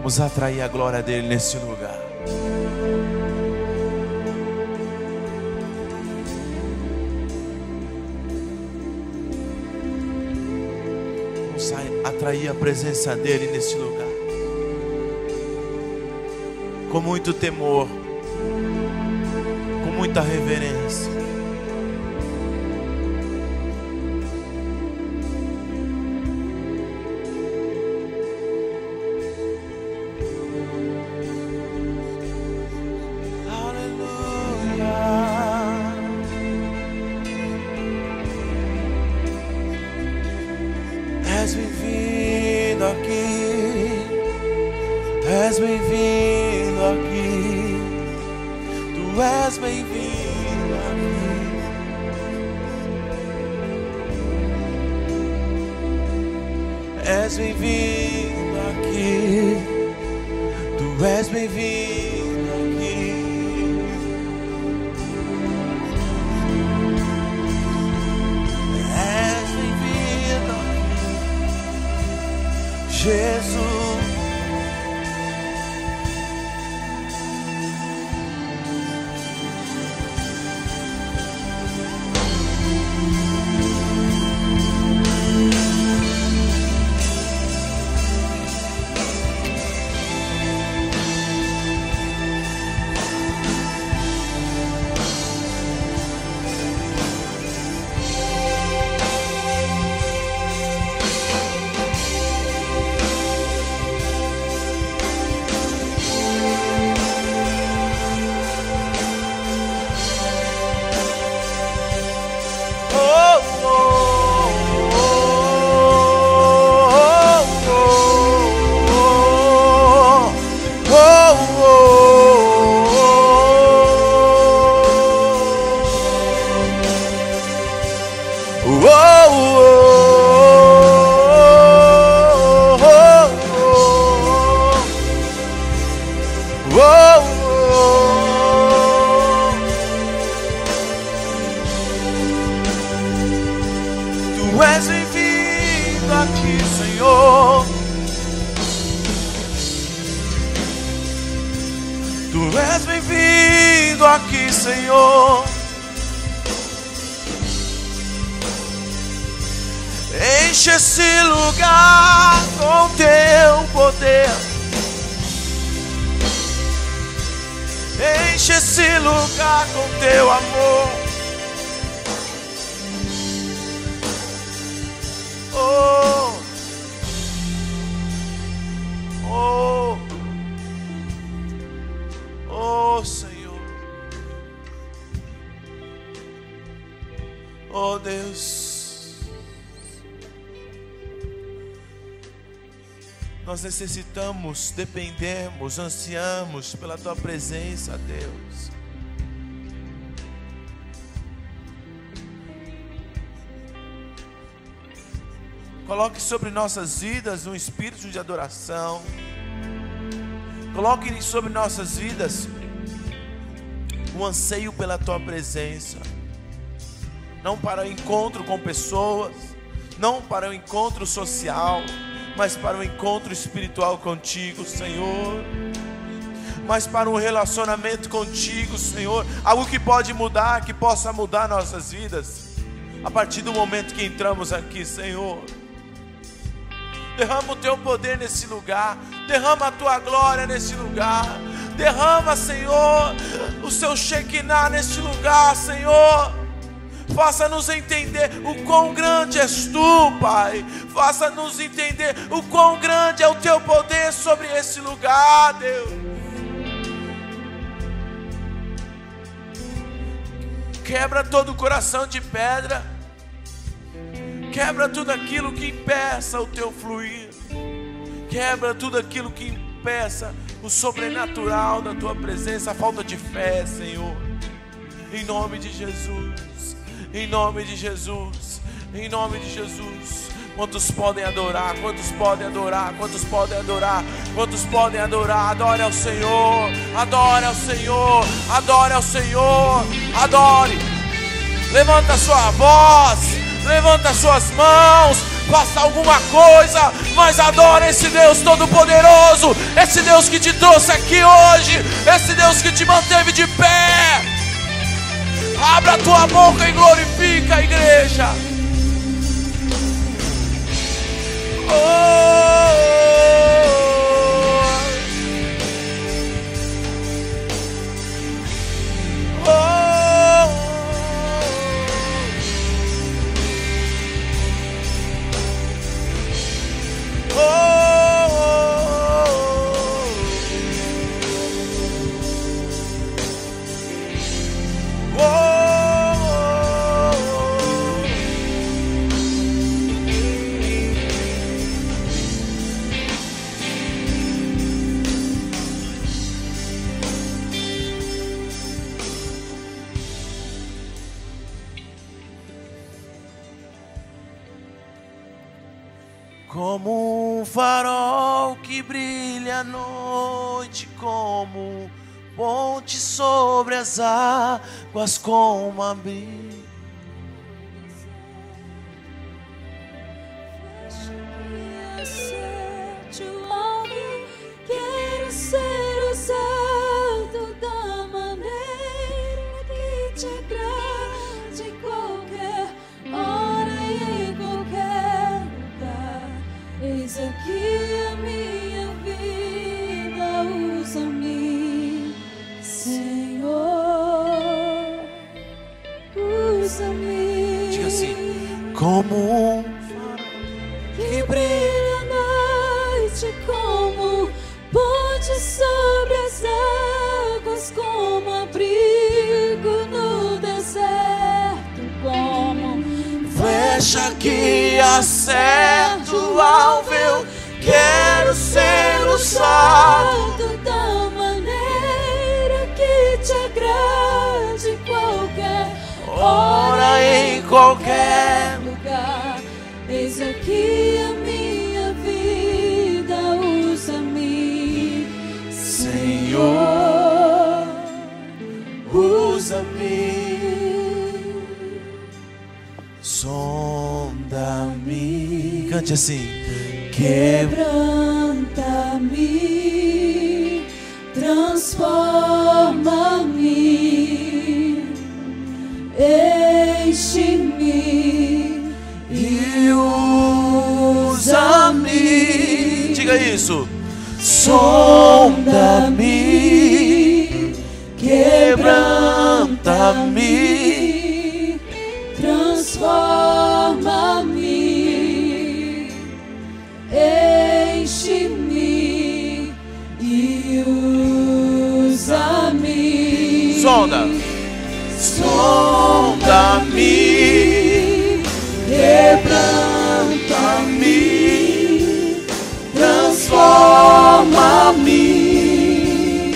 Vamos atrair a glória dele nesse lugar. Vamos atrair a presença dele nesse lugar. Com muito temor, com muita reverência. És bem-vindo aqui, és bem-vindo aqui, tu és bem-vindo aqui, és bem-vindo aqui, tu és bem-vindo aqui, és bem-vindo aqui, Jesus. Tu és bem-vindo aqui, Senhor. Tu és bem-vindo aqui, Senhor. Enche esse lugar com teu poder. Enche esse lugar com teu amor. Oh, oh, oh, Senhor. Oh, Deus. Nós necessitamos, dependemos, ansiamos pela tua presença, Deus. Coloque sobre nossas vidas um espírito de adoração. Coloque sobre nossas vidas um anseio pela tua presença. Não para o encontro com pessoas, não para o encontro social, mas para o encontro espiritual contigo, Senhor. Mas para um relacionamento contigo, Senhor. Algo que pode mudar, que possa mudar nossas vidas a partir do momento que entramos aqui, Senhor. Derrama o teu poder nesse lugar. Derrama a tua glória nesse lugar. Derrama, Senhor, o seu Shekinah neste lugar, Senhor. Faça-nos entender o quão grande és tu, Pai. Faça-nos entender o quão grande é o teu poder sobre esse lugar, Deus. Quebra todo o coração de pedra. Quebra tudo aquilo que impeça o teu fluir. Quebra tudo aquilo que impeça o sobrenatural da tua presença, a falta de fé, Senhor. Em nome de Jesus. Em nome de Jesus. Em nome de Jesus. Quantos podem adorar? Quantos podem adorar? Quantos podem adorar? Quantos podem adorar? Adore ao Senhor. Adore ao Senhor. Adore ao Senhor. Adore. Levanta a sua voz. Levanta as suas mãos, faça alguma coisa, mas adora esse Deus Todo-Poderoso, esse Deus que te trouxe aqui hoje, esse Deus que te manteve de pé. Abra a tua boca e glorifica a igreja. Como um farol que brilha à noite, como ponte sobre as águas, como abrigo. Quero ser usado da maneira que te agrade, qualquer hora e em qualquer lugar. Eis aqui a minha vida, usa-me, Senhor, usa-me. Diga assim: como um farol que brilha à noite, como ponte sobre as águas, como abrigo no deserto, como flecha que acerta o alvo. Eu quero ser usado da maneira que te agrade, qualquer hora, em qualquer lugar. Eis aqui a minha vida, usa-me, Senhor, usa-me. Sonda-me. Cante assim: quebranta-me, transforma-me, enche-me e usa-me. Diga isso. Sonda-me, quebranta-me, transforma-me, enche-me e usa-me. Sonda-me, quebranta-me, transforma-me,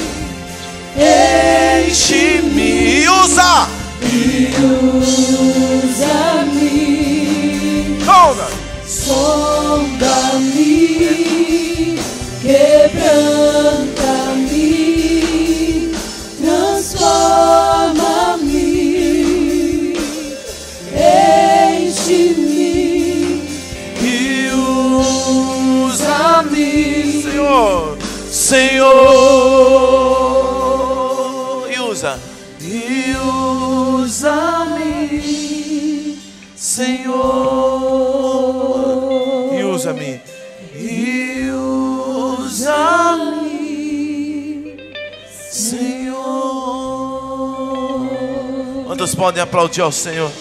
enche-me, usa e usa-me. Sonda-me, quebranta-me, transforma-me, enche-me e usa-me, Senhor, Senhor, e usa-me, Senhor, e usa-me, Senhor. Quantos podem aplaudir ao Senhor?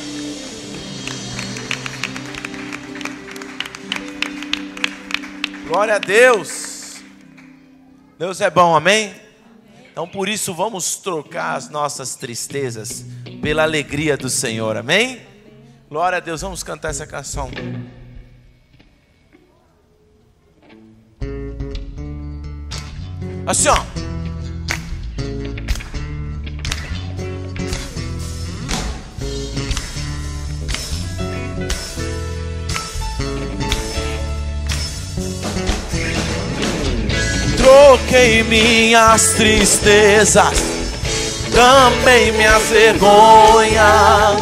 Glória a Deus. Deus é bom, amém? Então por isso vamos trocar as nossas tristezas pela alegria do Senhor, amém? Glória a Deus, vamos cantar essa canção. Assim, ó. Troquei minhas tristezas, também minhas vergonhas,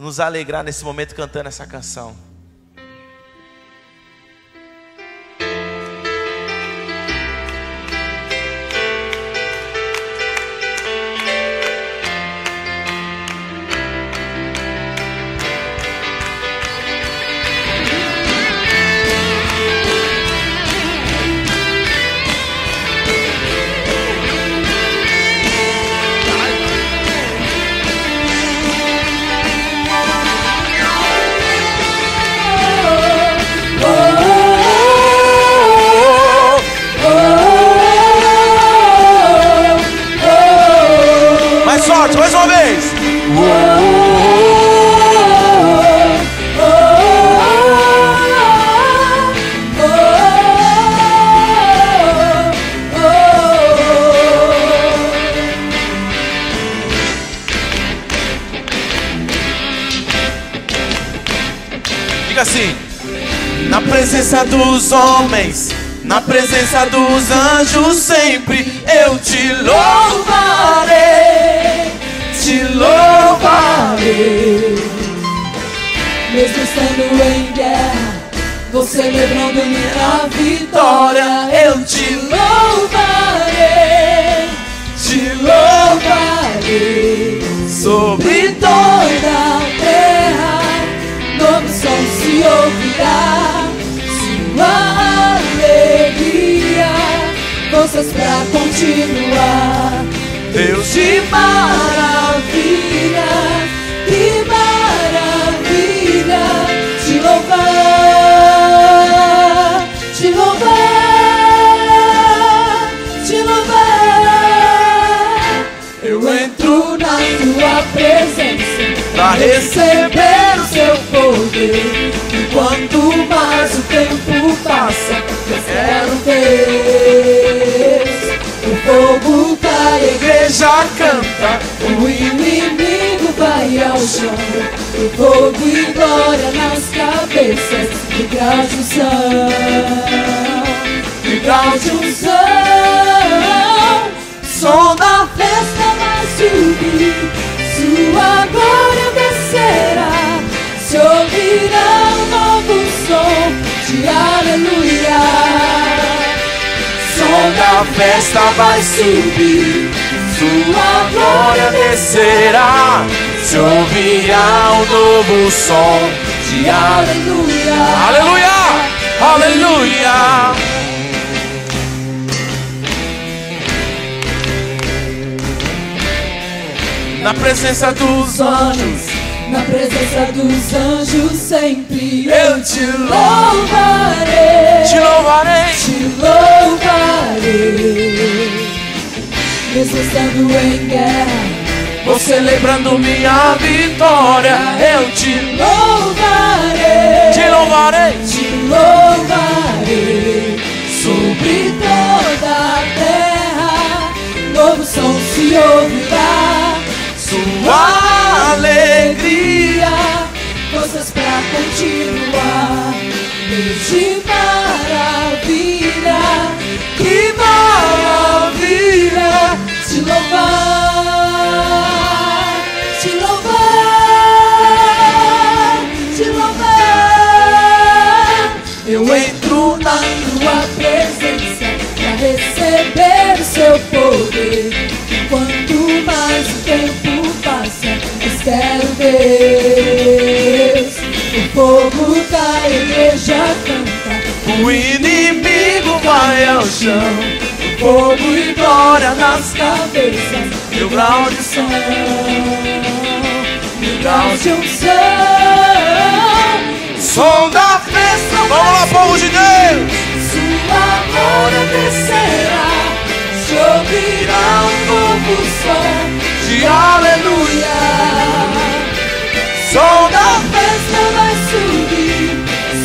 nos alegrar nesse momento cantando essa canção. Mais uma vez. Diga assim: na presença dos homens, na presença dos anjos, sempre eu te louvarei, te louvarei. Mesmo estando em guerra, vou celebrando minha vitória. Eu te louvarei, te louvarei. Sobre toda a terra, novo som se ouvirá. Sua alegria, forças pra continuar. Deus de maravilha, que maravilha, te louvar, te louvar, te louvar. Eu entro na tua presença pra receber o seu poder. Enquanto mais o tempo passa, eu quero ver. O fogo cai, a igreja canta, o inimigo vai ao chão. O fogo e glória nas cabeças, ligar de unção, ligar de unção. Som da festa vai subir, sua glória descerá. Se ouvirá um novo som de aleluia. Som da festa vai subir, sua glória descerá. Se ouvirá um novo som de aleluia. Aleluia, aleluia. Na presença dos anjos, na presença dos anjos, sempre eu te louvarei, te louvarei, te louvarei. Mesmo estando em guerra, vou celebrando minha vitória. Eu te louvarei, te louvarei, te louvarei. Sobre toda a terra, novo som se ouvirá. sua Alegria, forças pra continuar. Deus de maravilha, que maravilha, te louvar, te louvar, te louvar. Eu entro na tua presença pra receber o seu poder. Quanto mais o tempo passa, eu quero Deus. O fogo cai, a igreja canta, o inimigo vai ao chão. fogo e glória nas cabeças, mil graus de unção, mil graus de unção. Som da festa, vamos lá, povo de Deus. Sua glória descerá, se ouvirá um novo som de aleluia. Som da festa vai subir,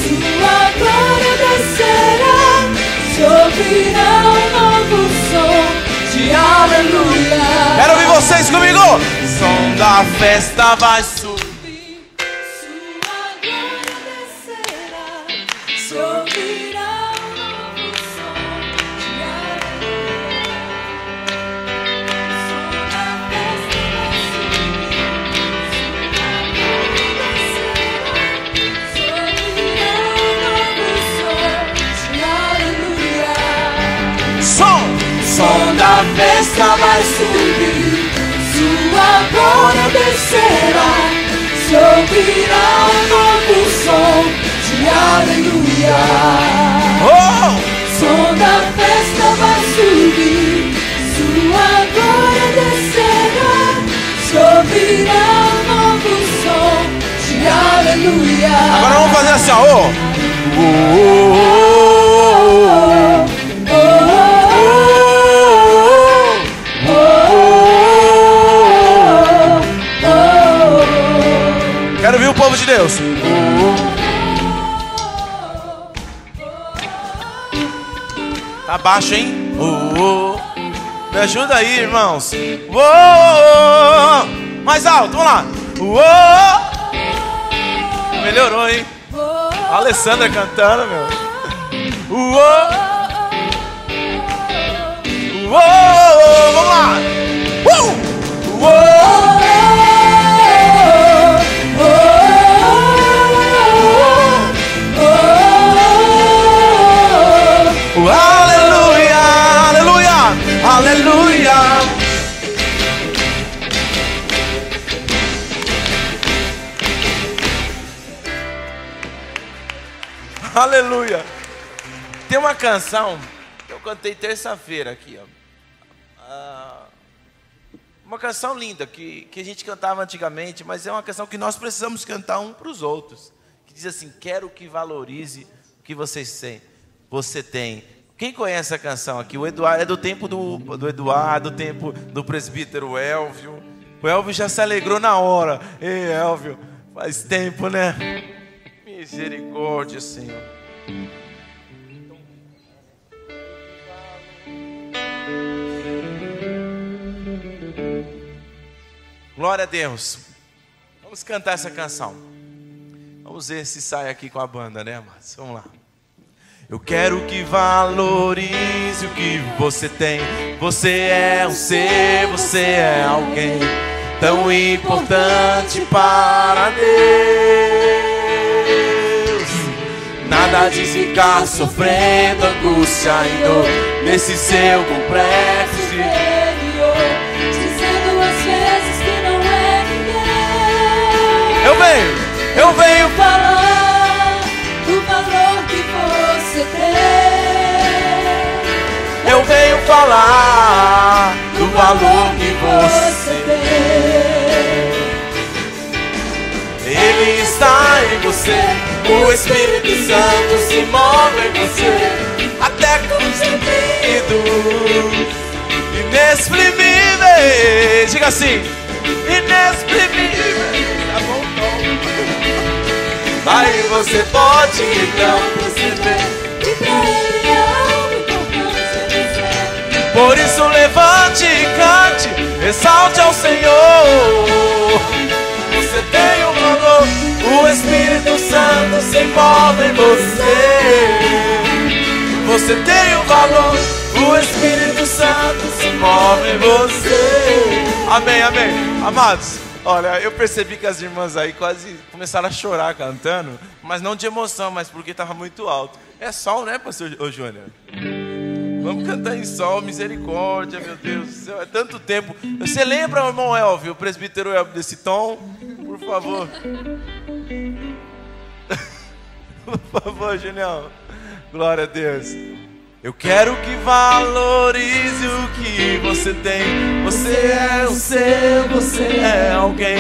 sua glória descerá, se ouvirá um novo som de aleluia. Quero ouvir vocês comigo. Som da festa vai subir. vai subir, sua glória descerá, se ouvirá um novo som de aleluia. Som da festa vai subir, sua glória descerá, se ouvirá um novo som de aleluia. Agora vamos fazer assim, ó. Quero ver o povo de Deus. Tá baixo, hein? Me ajuda aí, irmãos. Mais alto, vamos lá. Melhorou, hein? A Alessandra cantando, meu. Vamos lá. Aleluia, aleluia, aleluia. Aleluia. Tem uma canção que eu cantei terça-feira aqui, ó. Uma canção linda que a gente cantava antigamente, mas é uma canção que nós precisamos cantar um para os outros. Que diz assim: quero que valorize o que você tem. Quem conhece a canção aqui? O Eduardo, é do tempo do Eduardo, do tempo do presbítero Elvio. O Elvio já se alegrou na hora. Ei, Elvio, faz tempo, né? Misericórdia, Senhor. Glória a Deus. Vamos cantar essa canção. Vamos ver se sai aqui com a banda, né, amados? Vamos lá. Eu quero que valorize o que você tem. Você é um ser, você é alguém tão importante para Deus. Nada de ficar sofrendo angústia e dor nesse seu complexo interior, dizendo às vezes que não é ninguém. Eu venho falar do valor que você tem. Eu venho falar do valor que você tem. Ele está em você, o Espírito Santo se move em você, até com gemidos inexprimíveis. Diga assim: inexprimíveis. Tá bom, tom. Aí você pode então perceber que pra ele é algo importante dizer. Por isso levante e cante, exalte ao Senhor. Você tem um valor, o Espírito Santo se move em você. Você tem um valor, o Espírito Santo se move em você. Amém, amém. Amados, olha, eu percebi que as irmãs aí quase começaram a chorar cantando, mas não de emoção, mas porque estava muito alto. É sol, né, pastor Júnior? Vamos cantar em sol, misericórdia, meu Deus do céu, é tanto tempo. Você lembra, irmão Elvio, o presbítero Elvio, desse tom? Por favor. Por favor, Junião. Glória a Deus. Eu quero que valorize o que você tem. Você é um ser, você é alguém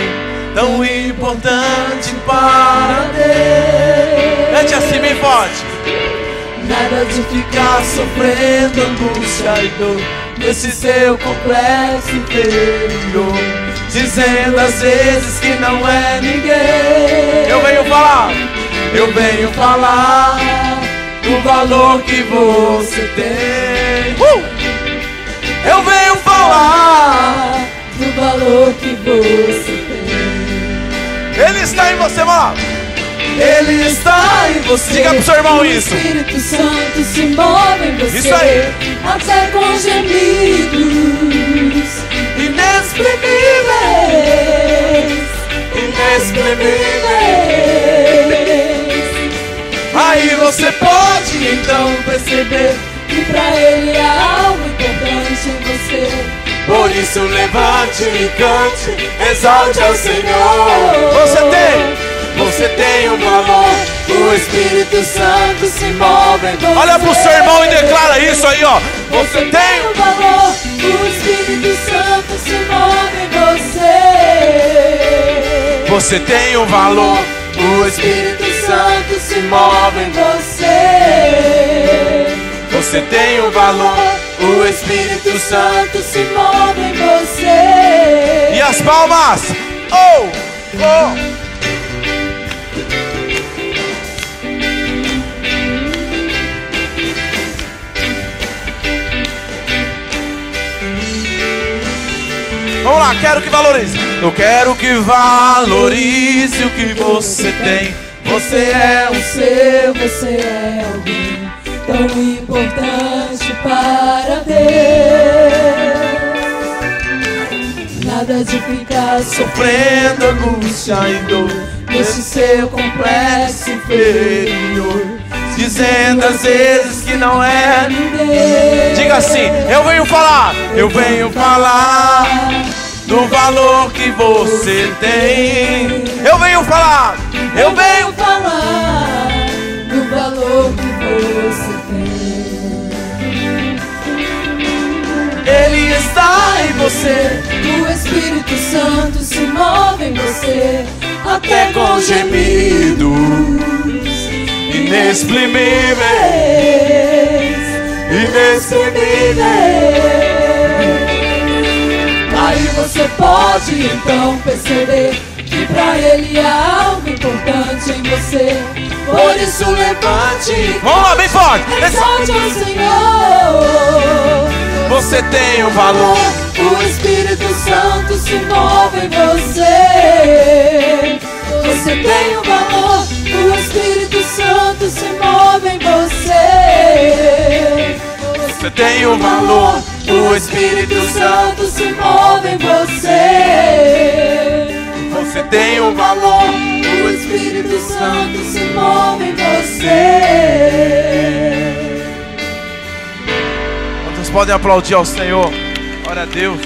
tão importante para Deus. Cante assim bem forte. Nada de ficar sofrendo angústia e dor nesse seu complexo interior, dizendo às vezes que não é ninguém. Eu venho falar do valor que você tem. Eu venho falar do valor que você tem. Ele está em você, mano. Ele está em você. Diga pro seu irmão isso. O Espírito Santo se move em você. Isso aí. Até com gemidos inexprimíveis. Inexprimíveis. Aí você pode então perceber que pra ele é algo importante em você. Por isso levante e cante, exalte ao Senhor. Você tem um valor. O Espírito Santo se move em você. Olha pro seu irmão e declara isso aí, ó. Você tem um valor. O Espírito Santo se move em você. Você tem um valor. O Espírito Santo se move em você. Você tem um valor. O Espírito Santo se move em você. E as palmas. Oh, oh. Vamos lá, quero que valorize. Eu quero que valorize o que você tem. Você é um seu, você é alguém tão importante para Deus. Nada de ficar sofrendo angústia e dor nesse seu complexo inferior, dizendo às vezes que não é ninguém. Diga assim, eu venho falar do valor que você tem. Eu venho falar do valor que você tem. Ele está em você. O Espírito Santo se move em você, até com gemidos inexprimíveis. Aí você pode então perceber que pra Ele há algo importante em você. Por isso levante, vamos lá, bem forte, exalte ao Senhor. Você tem um valor. O Espírito Santo se move em você. Você tem um valor. O Espírito Santo se move em você. Você tem um valor. O Espírito Santo se move em você. Você tem um valor. O Espírito Santo se move em você. Quantos podem aplaudir ao Senhor? Glória a Deus.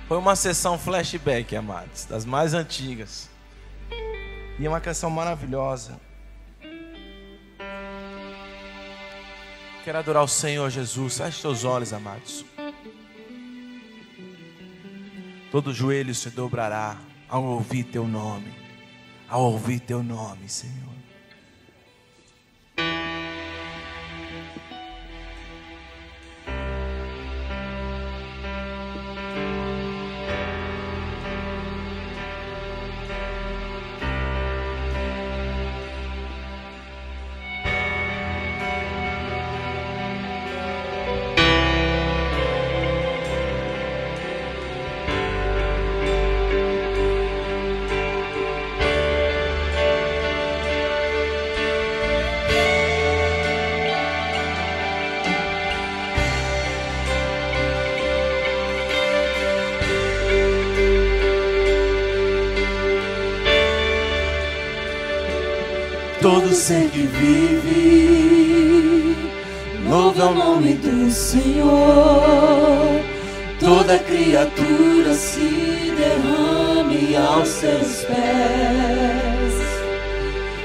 Foi uma sessão flashback, amados, das mais antigas. E é uma canção maravilhosa. Quero adorar o Senhor Jesus. Feche seus olhos, amados. Todo joelho se dobrará ao ouvir teu nome. Ao ouvir teu nome, Senhor. Todo ser que vive, louve o nome do Senhor. Toda criatura se derrame aos seus pés.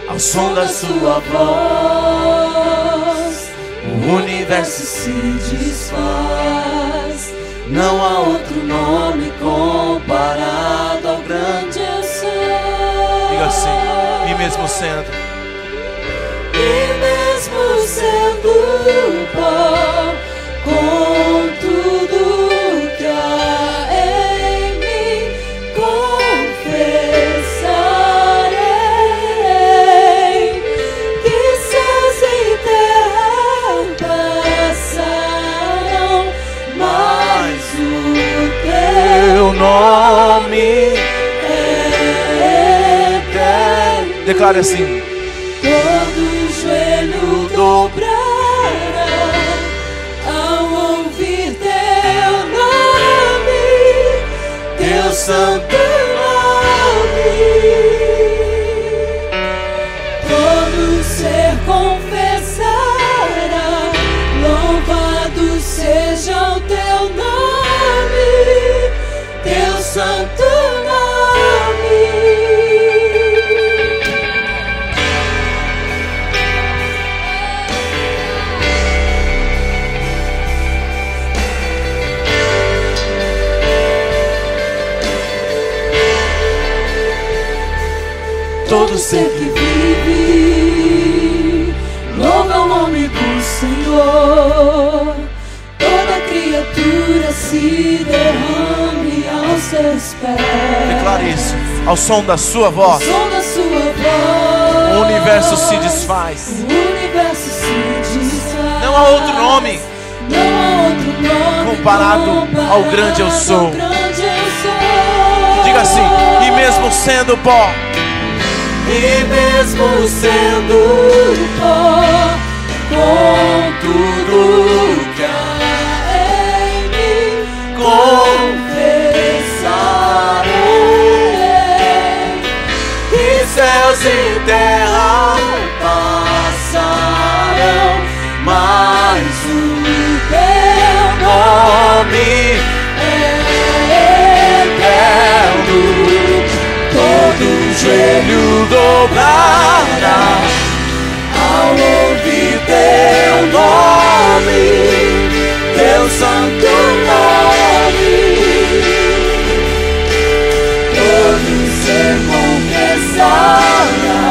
Ao som da sua voz, o universo se desfaz. Não há outro nome comparado ao grande eu sou. Diga assim, e mesmo sendo pó, com tudo que há em mim, confessarei que céus e terra passarão, mas o teu nome é eterno. Declare assim: todo joelho dobrará ao ouvir teu nome, teu santo nome. Todo ser confessará, louvado todo ser que vive, louva o nome do Senhor. Toda criatura se derrame aos seus pés. Declare isso, ao som da sua voz. Ao som da sua voz, o universo se desfaz. O universo se desfaz. Não há outro nome, não há outro nome comparado ao grande eu sou. Diga assim: e mesmo sendo pó, e mesmo sendo pó, com tudo que há em mim, confessarei que céus e terra passarão, mas o teu nome é eterno. Todo joelho dobrará ao ouvir teu nome, teu santo nome. Todo ser confessará,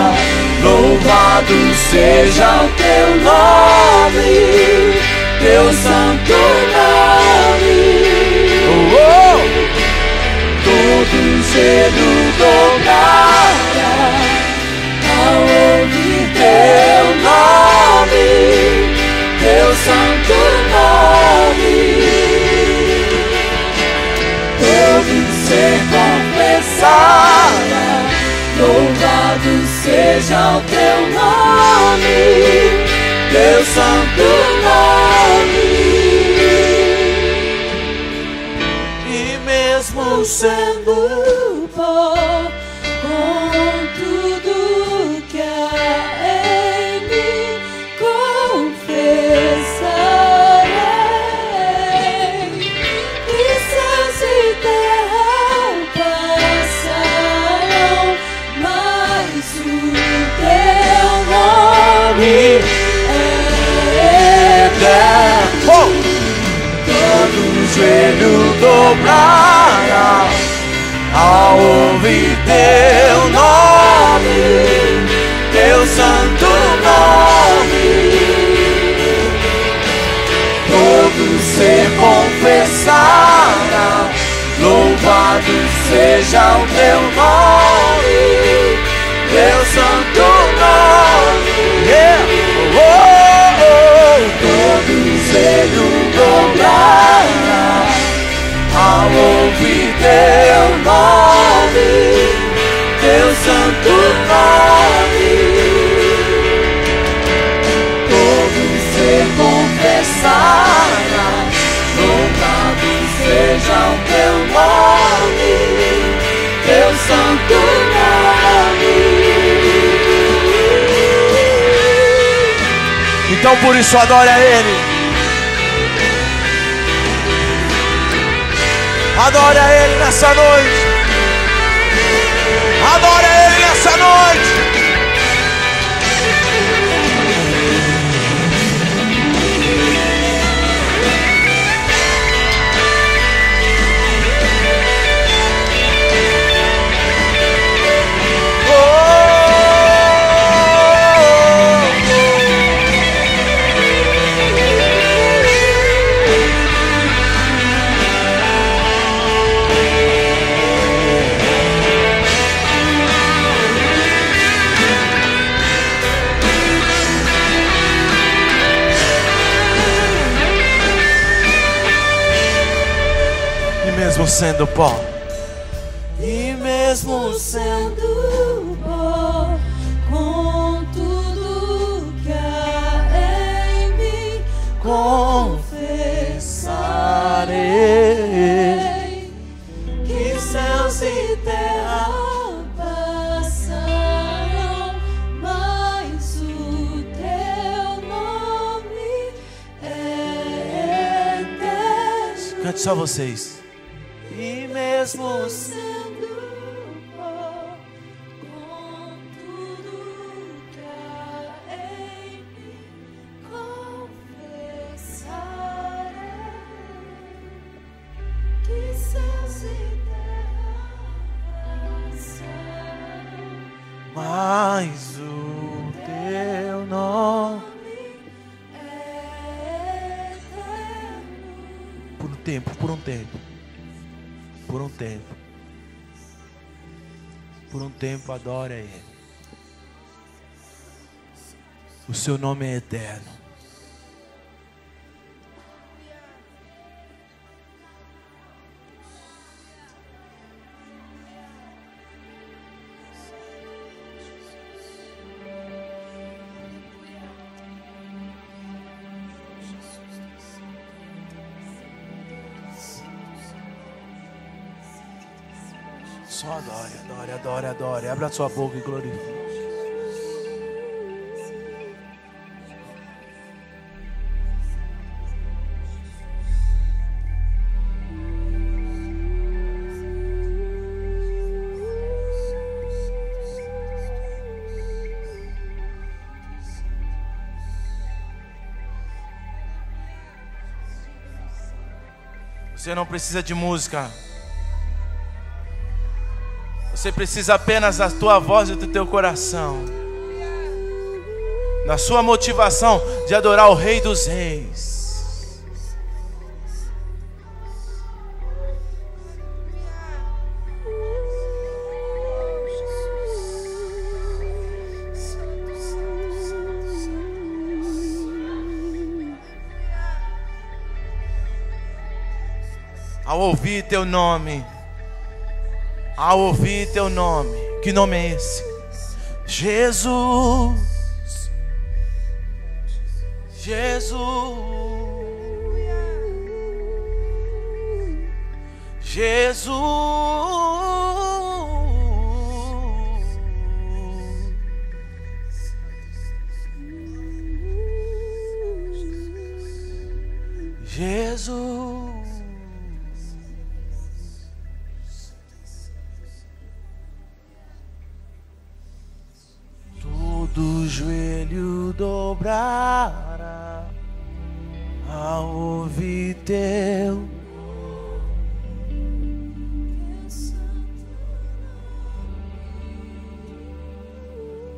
louvado seja o teu nome, teu santo nome. Todo joelho dobrará ao ouvir teu nome, teu santo nome. Todo ser confessará, louvado seja o teu nome, teu santo nome. E mesmo sendo pó, com tudo que há em mim, confessarei que céus e terra passarão, mas o teu nome é eterno. Todo joelho dobrará ao ouvir teu nome, teu santo nome. Todo ser confessará, louvado seja o teu nome, teu santo nome. Todo joelho dobrará ao ouvir teu nome, teu santo nome. Todo ser confessará, louvado seja o teu nome, teu santo nome. Então por isso adore a Ele. Adore a Ele nessa noite. Adore a Ele nessa noite. Mesmo sendo pó, e mesmo sendo pó, com tudo que há em mim, confessarei que céus e terra passarão, mas o teu nome é eterno. Cante só vocês. E mesmo sendo pó, com tudo que há em mim, confessarei que céus e terra passarão, Mas o teu nome é eterno. Por um tempo, por um tempo, por um tempo, por um tempo, adore a Ele. O seu nome é eterno. Só adore, adore, adore, adore. Abra a sua boca e glorifique. Você não precisa de música. Você precisa apenas da tua voz e do teu coração, da sua motivação de adorar o Rei dos Reis. Ao ouvir teu nome, ao ouvir teu nome, que nome é esse? Jesus, Jesus, Jesus, Jesus. Do joelho dobrará ao ouvir teu.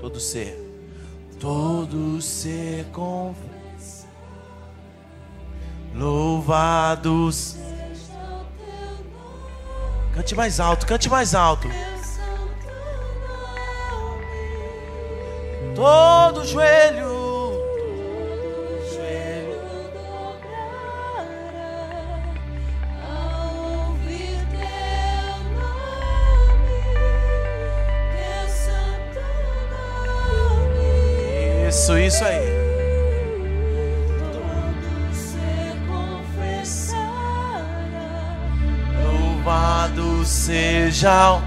Todo ser confessa, louvados seja o teu nome. Cante mais alto, cante mais alto. Todo joelho dobrará ao ouvir teu nome, teu santo nome. Isso aí. Todo ser confessará, Louvado seja o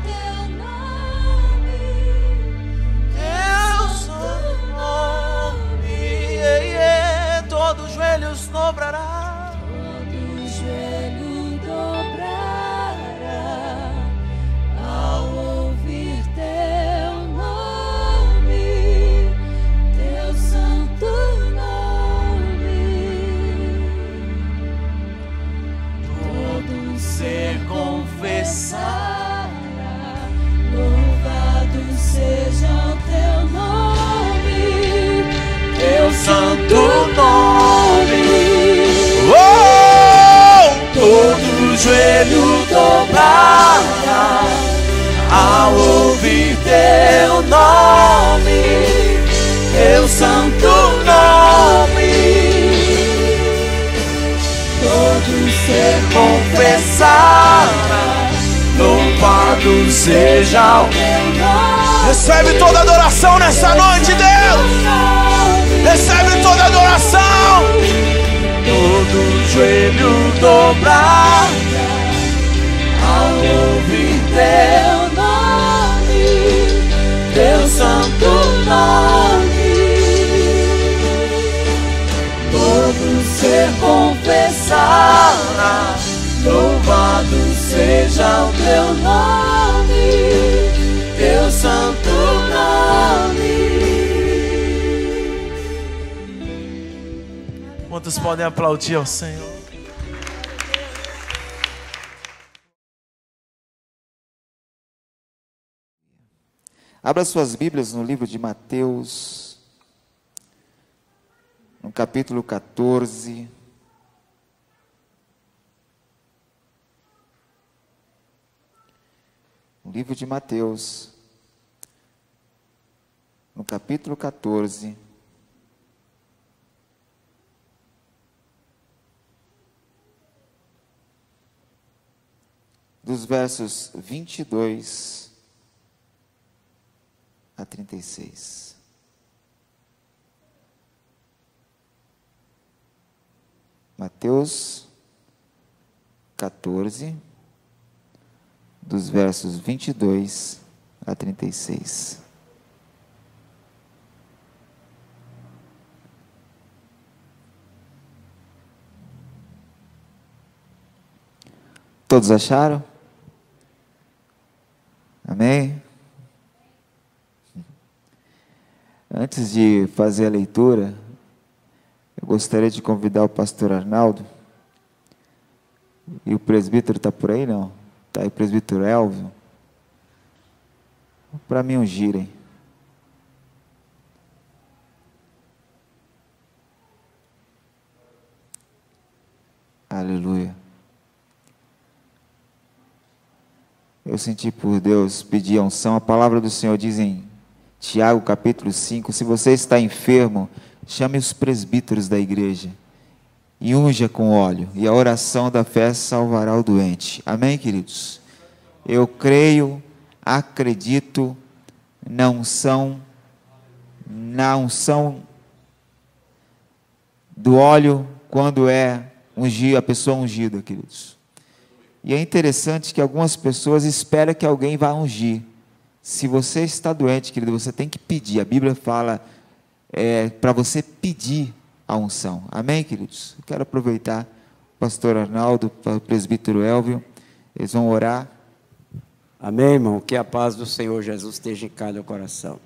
dobrará. Todo joelho dobrará ao ouvir teu nome, teu santo nome. Todo ser confessará, louvado seja o teu nome, teu santo nome. Todo joelho dobrará ao ouvir teu nome, teu santo nome. Todo ser confessará, louvado seja o teu nome. Recebe toda adoração nessa noite, Deus. Recebe toda adoração. Todo joelho dobrará ao ouvir teu nome, teu santo nome. Todo ser confessará, louvado seja o teu nome, teu santo nome. Quantos podem aplaudir ao Senhor? Abra suas Bíblias no livro de Mateus, no capítulo 14. O livro de Mateus, no capítulo 14. Dos versos 22 a 36. Mateus 14, dos versos 22 a 36. Todos acharam? Amém? Antes de fazer a leitura, eu gostaria de convidar o pastor Arnaldo. E o presbítero está por aí, não? Está aí o presbítero Elvio. Para me ungirem. Aleluia. Eu senti por Deus pedir a unção. A palavra do Senhor diz em Tiago capítulo 5, se você está enfermo, chame os presbíteros da igreja e unja com óleo, e a oração da fé salvará o doente. Amém, queridos? Eu creio, acredito na unção do óleo quando é a pessoa ungida, queridos. E é interessante que algumas pessoas esperam que alguém vá ungir. Se você está doente, querido, você tem que pedir. A Bíblia fala para você pedir a unção. Amém, queridos? Eu quero aproveitar o pastor Arnaldo, o presbítero Elvio. Eles vão orar. Amém, irmão? Que a paz do Senhor Jesus esteja em cada coração.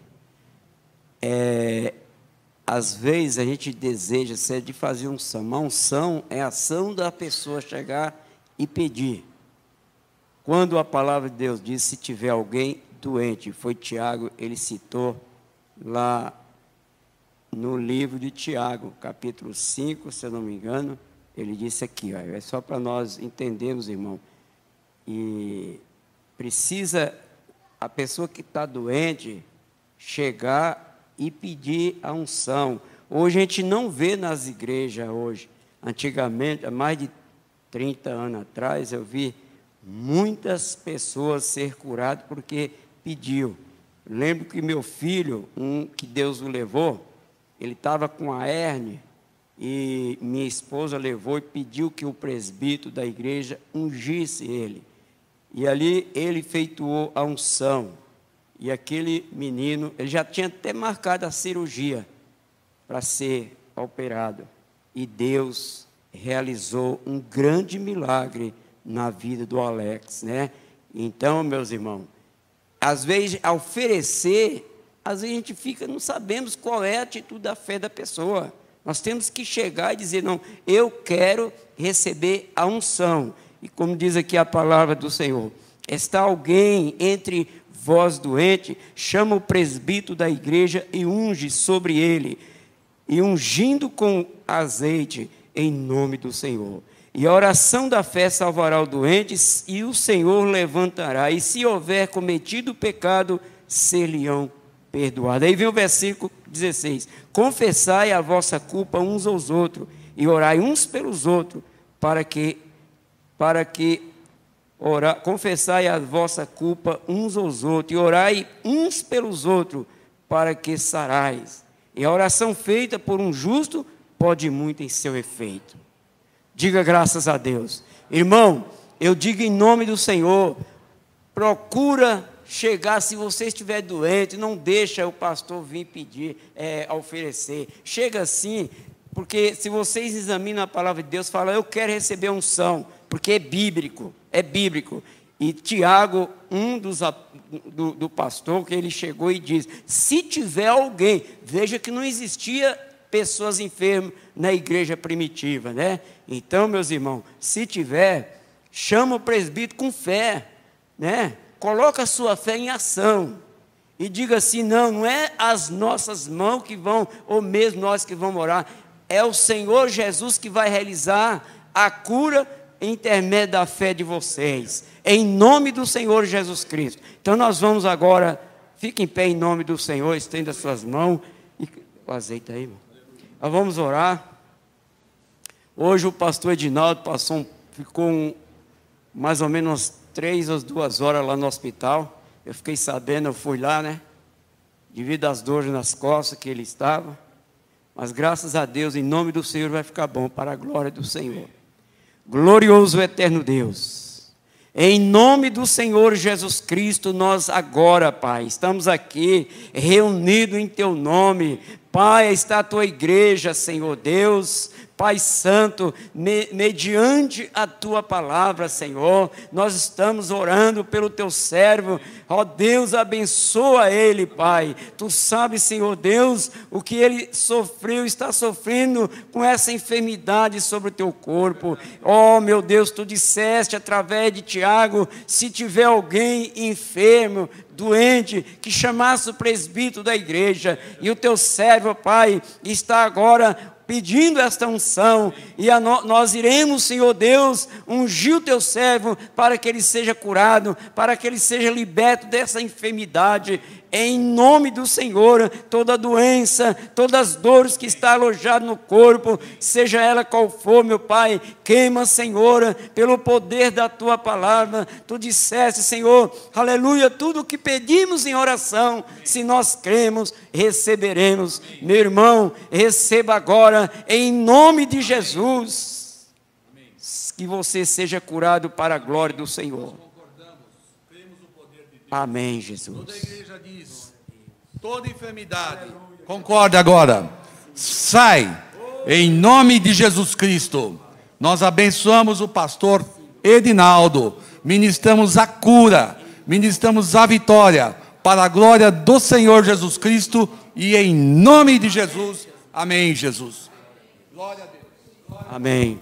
Às vezes a gente deseja ser de fazer unção. Uma unção é a ação da pessoa chegar e pedir. Quando a palavra de Deus diz, se tiver alguém doente, foi Tiago, ele citou lá no livro de Tiago, capítulo 5, se eu não me engano, ele disse aqui, ó, é só para nós entendermos, irmão, e precisa a pessoa que está doente chegar e pedir a unção. Hoje a gente não vê nas igrejas hoje. Antigamente, há mais de 30 anos atrás, eu vi muitas pessoas ser curadas porque pediu. Lembro que meu filho, que Deus o levou, ele estava com a hérnia e minha esposa levou e pediu que o presbítero da igreja ungisse ele. E ali ele efetuou a unção. E aquele menino, ele já tinha até marcado a cirurgia para ser operado. E Deus realizou um grande milagre na vida do Alex, né? Então, meus irmãos, às vezes, a oferecer, às vezes a gente fica, não sabemos qual é a atitude da fé da pessoa. Nós temos que chegar e dizer, não, eu quero receber a unção. E como diz aqui a palavra do Senhor, está alguém entre vós doente, chama o presbítero da igreja e unge sobre ele, e ungindo com azeite, em nome do Senhor. E a oração da fé salvará o doente, e o Senhor levantará. E se houver cometido pecado, ser-lhe-ão perdoado. Aí vem o versículo 16. Confessai a vossa culpa uns aos outros, e orai uns pelos outros, confessai a vossa culpa uns aos outros, e orai uns pelos outros, para que sarais. E a oração feita por um justo pode muito em seu efeito. Diga graças a Deus. Irmão, eu digo em nome do Senhor, procura chegar, se você estiver doente, não deixa o pastor vir pedir, oferecer. Chega assim, porque se vocês examinam a palavra de Deus, fala, eu quero receber unção, porque é bíblico, é bíblico. E Tiago, do pastor, que ele chegou e diz, se tiver alguém, veja que não existia pessoas enfermas na igreja primitiva, né? Então, meus irmãos, se tiver, chama o presbítero com fé, né? Coloca a sua fé em ação. e diga assim: não, não é as nossas mãos que vão, ou mesmo nós que vamos orar, é o Senhor Jesus que vai realizar a cura em intermédio da fé de vocês, em nome do Senhor Jesus Cristo. Então nós vamos agora, fique em pé em nome do Senhor, estenda as suas mãos, e o azeite aí, irmão. Nós vamos orar. Hoje o pastor Edinaldo ficou mais ou menos umas 3 ou 2 horas lá no hospital. Eu fiquei sabendo, eu fui lá, né? Devido às dores nas costas que ele estava. Mas graças a Deus, em nome do Senhor, vai ficar bom, para a glória do Senhor. Glorioso eterno Deus, em nome do Senhor Jesus Cristo, nós agora, Pai, estamos aqui reunidos em Teu nome. Pai, está a Tua igreja, Senhor Deus, Pai Santo, mediante a Tua palavra, Senhor, nós estamos orando pelo Teu servo. Ó Deus, abençoa ele, Pai. Tu sabes, Senhor Deus, o que ele sofreu, está sofrendo com essa enfermidade sobre o Teu corpo. Ó meu Deus, Tu disseste através de Tiago, se tiver alguém enfermo, doente, que chamasse o presbítero da igreja, e o Teu servo, Pai, está agora pedindo esta unção, e nós iremos, Senhor Deus, ungir o Teu servo, para que ele seja curado, para que ele seja liberto dessa enfermidade, em nome do Senhor. Toda doença, todas as dores que está alojado no corpo, seja ela qual for, meu Pai, queima, Senhor, pelo poder da Tua palavra. Tu disseste, Senhor, aleluia, tudo o que pedimos em oração, se nós cremos, receberemos. Meu irmão, receba agora, em nome de Jesus, que você seja curado para a glória do Senhor. Amém, Jesus. Toda a igreja diz: toda enfermidade, concorda agora, sai, em nome de Jesus Cristo. Nós abençoamos o pastor Edinaldo, ministramos a cura, ministramos a vitória, para a glória do Senhor Jesus Cristo, e em nome de Jesus. Amém, Jesus. Glória a Deus. Amém.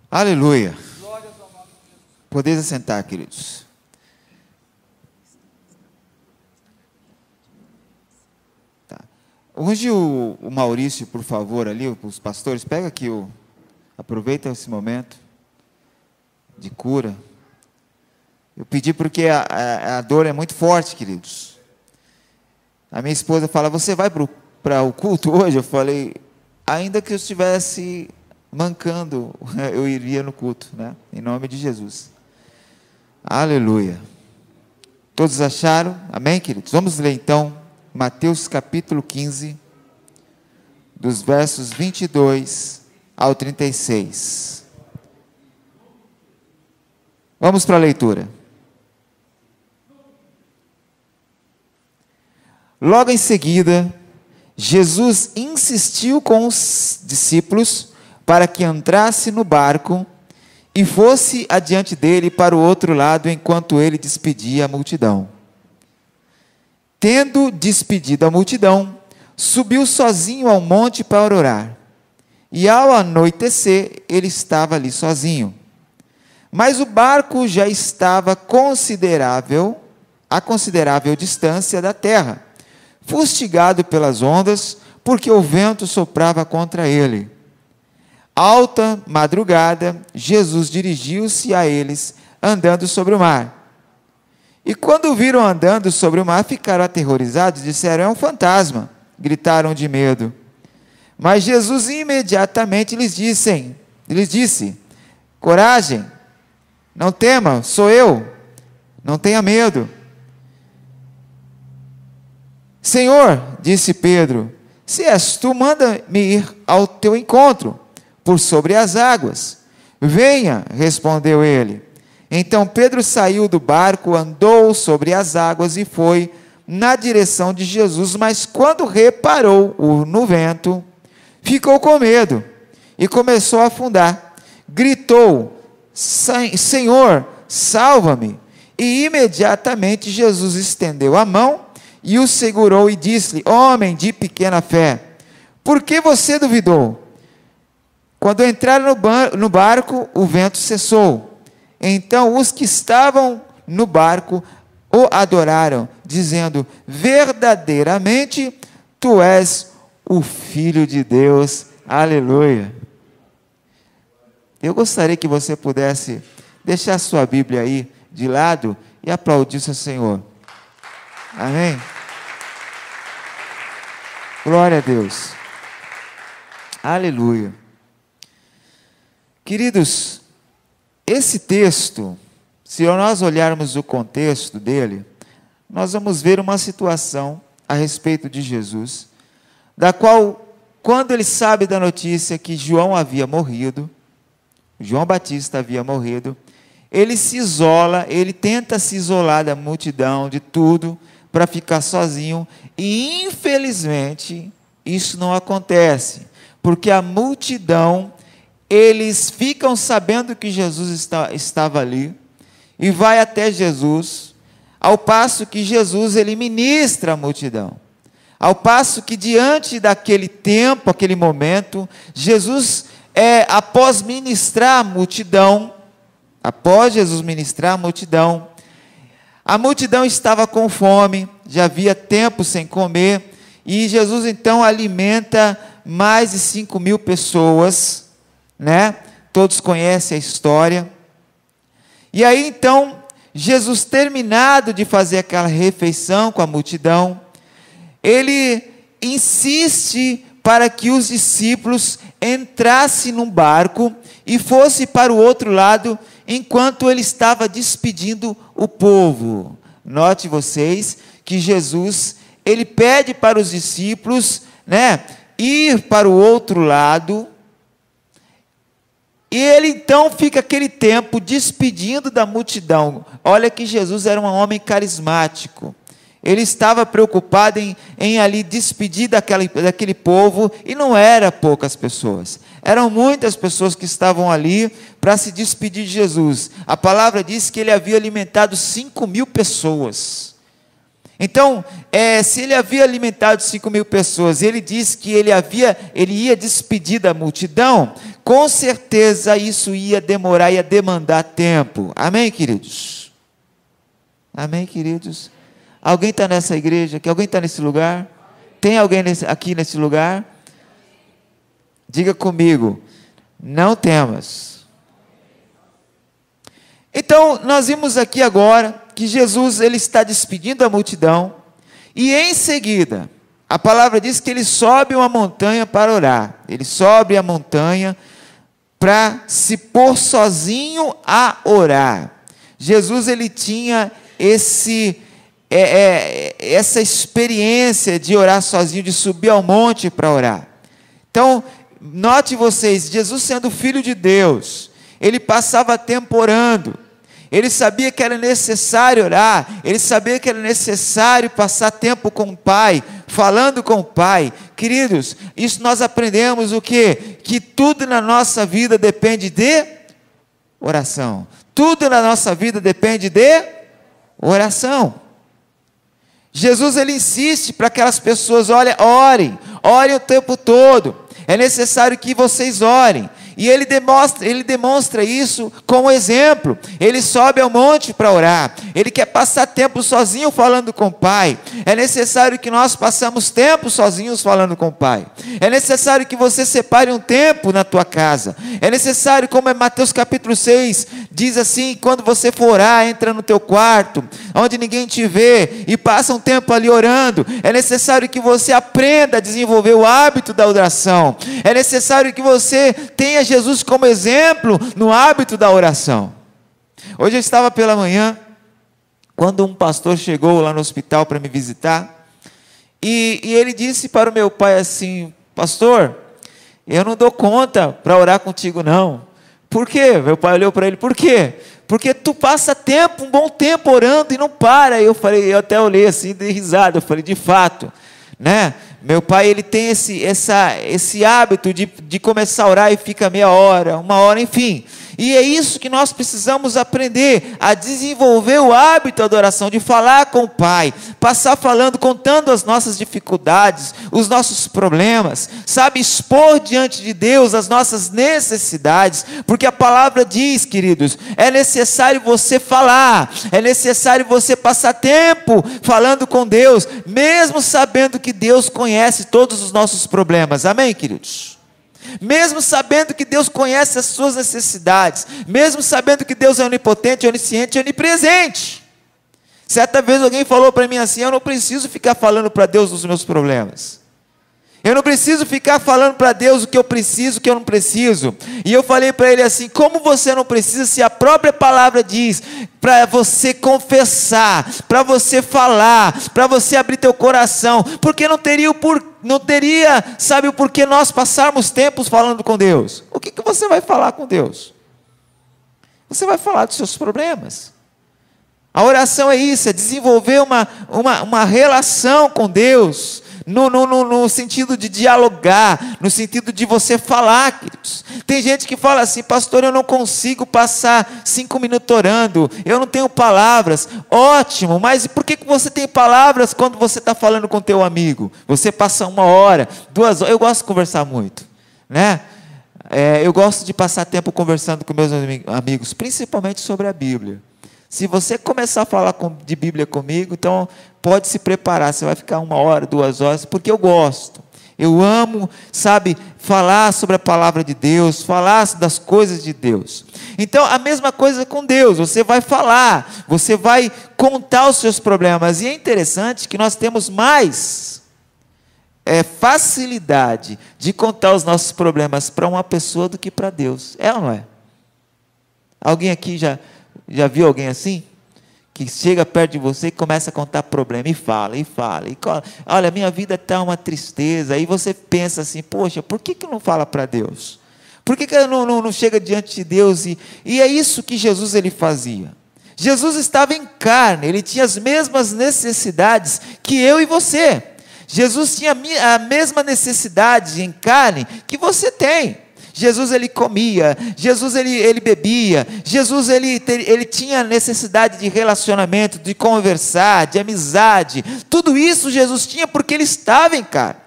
Aleluia. Podeis assentar, queridos. Unge o Maurício, por favor, ali, os pastores. Pega aqui, aproveita esse momento de cura. Eu pedi porque a dor é muito forte, queridos. A minha esposa fala: você vai para o culto hoje? Eu falei: ainda que eu estivesse mancando, eu iria no culto, né? Em nome de Jesus. Aleluia. Todos acharam? Amém, queridos? Vamos ler então Mateus capítulo 15, dos versos 22 ao 36. Vamos para a leitura. Logo em seguida, Jesus insistiu com os discípulos para que entrasse no barco e fosse adiante dele para o outro lado, enquanto ele despedia a multidão. Tendo despedido a multidão, subiu sozinho ao monte para orar. E ao anoitecer, ele estava ali sozinho. Mas o barco já estava a considerável distância da terra, fustigado pelas ondas, porque o vento soprava contra ele. Alta madrugada, Jesus dirigiu-se a eles, andando sobre o mar. E quando o viram andando sobre o mar, ficaram aterrorizados e disseram: é um fantasma. Gritaram de medo. Mas Jesus imediatamente lhes disse: coragem, não tema, sou eu, não tenha medo. Senhor, disse Pedro, se és tu, manda-me ir ao teu encontro, por sobre as águas. Venha, respondeu ele. Então Pedro saiu do barco, andou sobre as águas e foi na direção de Jesus, mas quando reparou no vento, ficou com medo e começou a afundar. Gritou: Senhor, salva-me! E imediatamente Jesus estendeu a mão e o segurou e disse-lhe: homem de pequena fé, por que você duvidou? Quando entraram no barco, o vento cessou. Então os que estavam no barco o adoraram dizendo: verdadeiramente tu és o Filho de Deus. Aleluia. Eu gostaria que você pudesse deixar sua Bíblia aí de lado e aplaudir o seu Senhor. Amém? Glória a Deus. Aleluia. Queridos, esse texto, se nós olharmos o contexto dele, nós vamos ver uma situação a respeito de Jesus, da qual, quando ele sabe da notícia que João havia morrido, João Batista havia morrido, ele se isola, ele tenta se isolar da multidão, de tudo, para ficar sozinho, e infelizmente isso não acontece, porque a multidão, eles ficam sabendo que Jesus estava ali, e vai até Jesus, ao passo que Jesus, ele ministra a multidão, ao passo que diante daquele tempo, aquele momento, Jesus, após ministrar a multidão, a multidão estava com fome, já havia tempo sem comer, e Jesus então alimenta mais de 5.000 pessoas, né? Todos conhecem a história. E aí então, Jesus, terminado de fazer aquela refeição com a multidão, ele insiste para que os discípulos entrassem num barco e fossem para o outro lado, enquanto ele estava despedindo o povo. Note vocês que Jesus, ele pede para os discípulos, né, ir para o outro lado, e ele então fica aquele tempo despedindo da multidão. Olha que Jesus era um homem carismático. Ele estava preocupado em ali despedir daquele povo, e não eram poucas pessoas. Eram muitas pessoas que estavam ali para se despedir de Jesus. A palavra diz que ele havia alimentado 5.000 pessoas. Então, se ele havia alimentado 5.000 pessoas, ele diz que ele ia despedir da multidão, com certeza isso ia demorar, ia demandar tempo. Amém, queridos? Amém, queridos? Alguém está nessa igreja? Alguém está nesse lugar? Tem alguém aqui nesse lugar? Diga comigo: não temas. Então, nós vimos aqui agora que Jesus, ele está despedindo a multidão, e em seguida, a palavra diz que ele sobe uma montanha para orar. Ele sobe a montanha para se pôr sozinho a orar. Jesus, ele tinha essa experiência de orar sozinho, de subir ao monte para orar. Então, note vocês, Jesus sendo filho de Deus, ele passava tempo orando, ele sabia que era necessário orar, ele sabia que era necessário passar tempo com o Pai, falando com o Pai. Queridos, isso nós aprendemos o quê? Que tudo na nossa vida depende de oração. Tudo na nossa vida depende de oração. Jesus, ele insiste para aquelas pessoas: olha, orem o tempo todo, é necessário que vocês orem. E ele demonstra isso com exemplo. Ele sobe ao monte para orar, ele quer passar tempo sozinho falando com o Pai. É necessário que nós passamos tempo sozinhos falando com o Pai. É necessário que você separe um tempo na tua casa. É necessário, como é Mateus capítulo 6, diz assim: quando você for orar, entra no teu quarto, onde ninguém te vê, e passa um tempo ali orando. É necessário que você aprenda a desenvolver o hábito da oração. É necessário que você tenha Jesus como exemplo no hábito da oração. Hoje eu estava pela manhã, quando um pastor chegou lá no hospital para me visitar, e ele disse para o meu pai assim: pastor, eu não dou conta para orar contigo não. Por quê? Meu pai olhou para ele: por quê? Porque tu passa um bom tempo orando e não para. Eu até olhei assim, dei risada, eu falei: de fato, né? Meu pai, ele tem esse hábito de começar a orar e fica meia hora, uma hora, enfim. E é isso que nós precisamos aprender, a desenvolver o hábito da adoração, de falar com o Pai, passar falando, contando as nossas dificuldades, os nossos problemas, sabe, expor diante de Deus as nossas necessidades, porque a palavra diz, queridos, é necessário você falar, é necessário você passar tempo falando com Deus, mesmo sabendo que Deus conhece todos os nossos problemas, amém, queridos? Mesmo sabendo que Deus conhece as suas necessidades, mesmo sabendo que Deus é onipotente, onisciente e onipresente. Certa vez alguém falou para mim assim: eu não preciso ficar falando para Deus dos meus problemas, eu não preciso ficar falando para Deus o que eu preciso, o que eu não preciso. E eu falei para ele assim: como você não precisa, se a própria palavra diz para você confessar, para você falar, para você abrir teu coração? Porque não teria, sabe, o porquê nós passarmos tempos falando com Deus? O que você vai falar com Deus? Você vai falar dos seus problemas. A oração é isso, é desenvolver uma relação com Deus, no sentido de dialogar, no sentido de você falar, queridos. Tem gente que fala assim: pastor, eu não consigo passar 5 minutos orando, eu não tenho palavras. Ótimo, mas por que você tem palavras quando você está falando com teu amigo? Você passa 1 hora, 2 horas, eu gosto de conversar muito, né? Eu gosto de passar tempo conversando com meus amigos, principalmente sobre a Bíblia. Se você começar a falar de Bíblia comigo, então pode se preparar, você vai ficar 1 hora, 2 horas, porque eu gosto. Eu amo, sabe, falar sobre a palavra de Deus, falar das coisas de Deus. Então, a mesma coisa com Deus, você vai falar, você vai contar os seus problemas. E é interessante que nós temos mais facilidade de contar os nossos problemas para uma pessoa do que para Deus. É ou não é? Alguém aqui já viu alguém assim? Que chega perto de você e começa a contar problema, e fala. Olha, minha vida está uma tristeza. Aí você pensa assim: poxa, por que não fala para Deus? Por que não chega diante de Deus? E é isso que Jesus ele fazia. Jesus estava em carne, ele tinha as mesmas necessidades que eu e você. Jesus tinha a mesma necessidade em carne que você tem. Jesus ele comia, Jesus ele bebia, Jesus ele tinha necessidade de relacionamento, de conversar, de amizade. Tudo isso Jesus tinha porque ele estava em carne.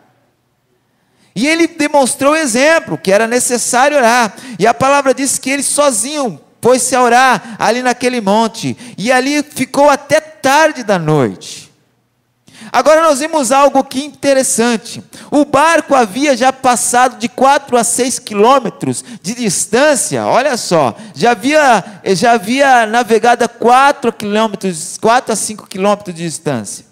E ele demonstrou o exemplo, que era necessário orar. E a palavra diz que ele sozinho pôs-se a orar ali naquele monte. E ali ficou até tarde da noite. Agora nós vimos algo que interessante. O barco havia já passado de 4 a 6 quilômetros de distância. Olha só, já havia navegado a 4 a 5 quilômetros de distância.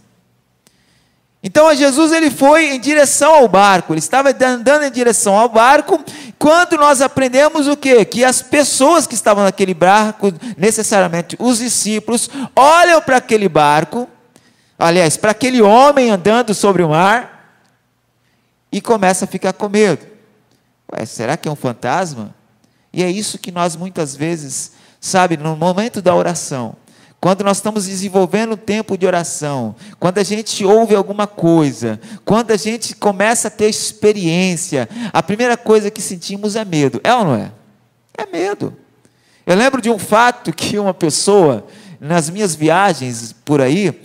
Então Jesus ele foi em direção ao barco, ele estava andando em direção ao barco, quando nós aprendemos o quê? Que as pessoas que estavam naquele barco, necessariamente os discípulos, olham para aquele barco, aliás, para aquele homem andando sobre o mar, e começa a ficar com medo. Será que é um fantasma? E é isso que nós muitas vezes, sabe, no momento da oração, quando nós estamos desenvolvendo um tempo de oração, quando a gente ouve alguma coisa, quando a gente começa a ter experiência, a primeira coisa que sentimos é medo. É ou não é? É medo. Eu lembro de um fato que uma pessoa, nas minhas viagens por aí,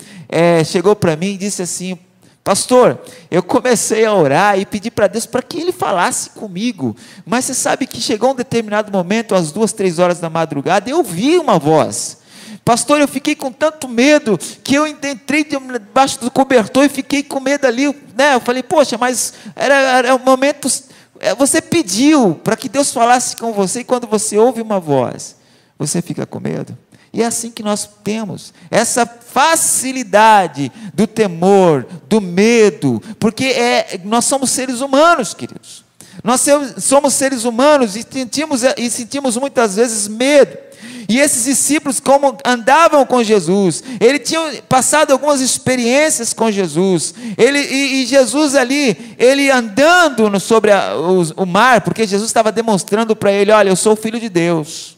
chegou para mim e disse assim: pastor, eu comecei a orar e pedir para Deus para que Ele falasse comigo, mas você sabe que chegou um determinado momento, às 2, 3 horas da madrugada, eu ouvi uma voz. Pastor, eu fiquei com tanto medo que eu entrei debaixo do cobertor e fiquei com medo ali, né? Eu falei: poxa, mas era um momento, você pediu para que Deus falasse com você, e quando você ouve uma voz, você fica com medo. E é assim que nós temos, essa facilidade do temor, do medo, porque nós somos seres humanos, queridos. Nós somos seres humanos e sentimos muitas vezes medo. E esses discípulos, como andavam com Jesus, eles tinham passado algumas experiências com Jesus. E Jesus ali, ele andando sobre o mar, porque Jesus estava demonstrando para ele: olha, eu sou o Filho de Deus.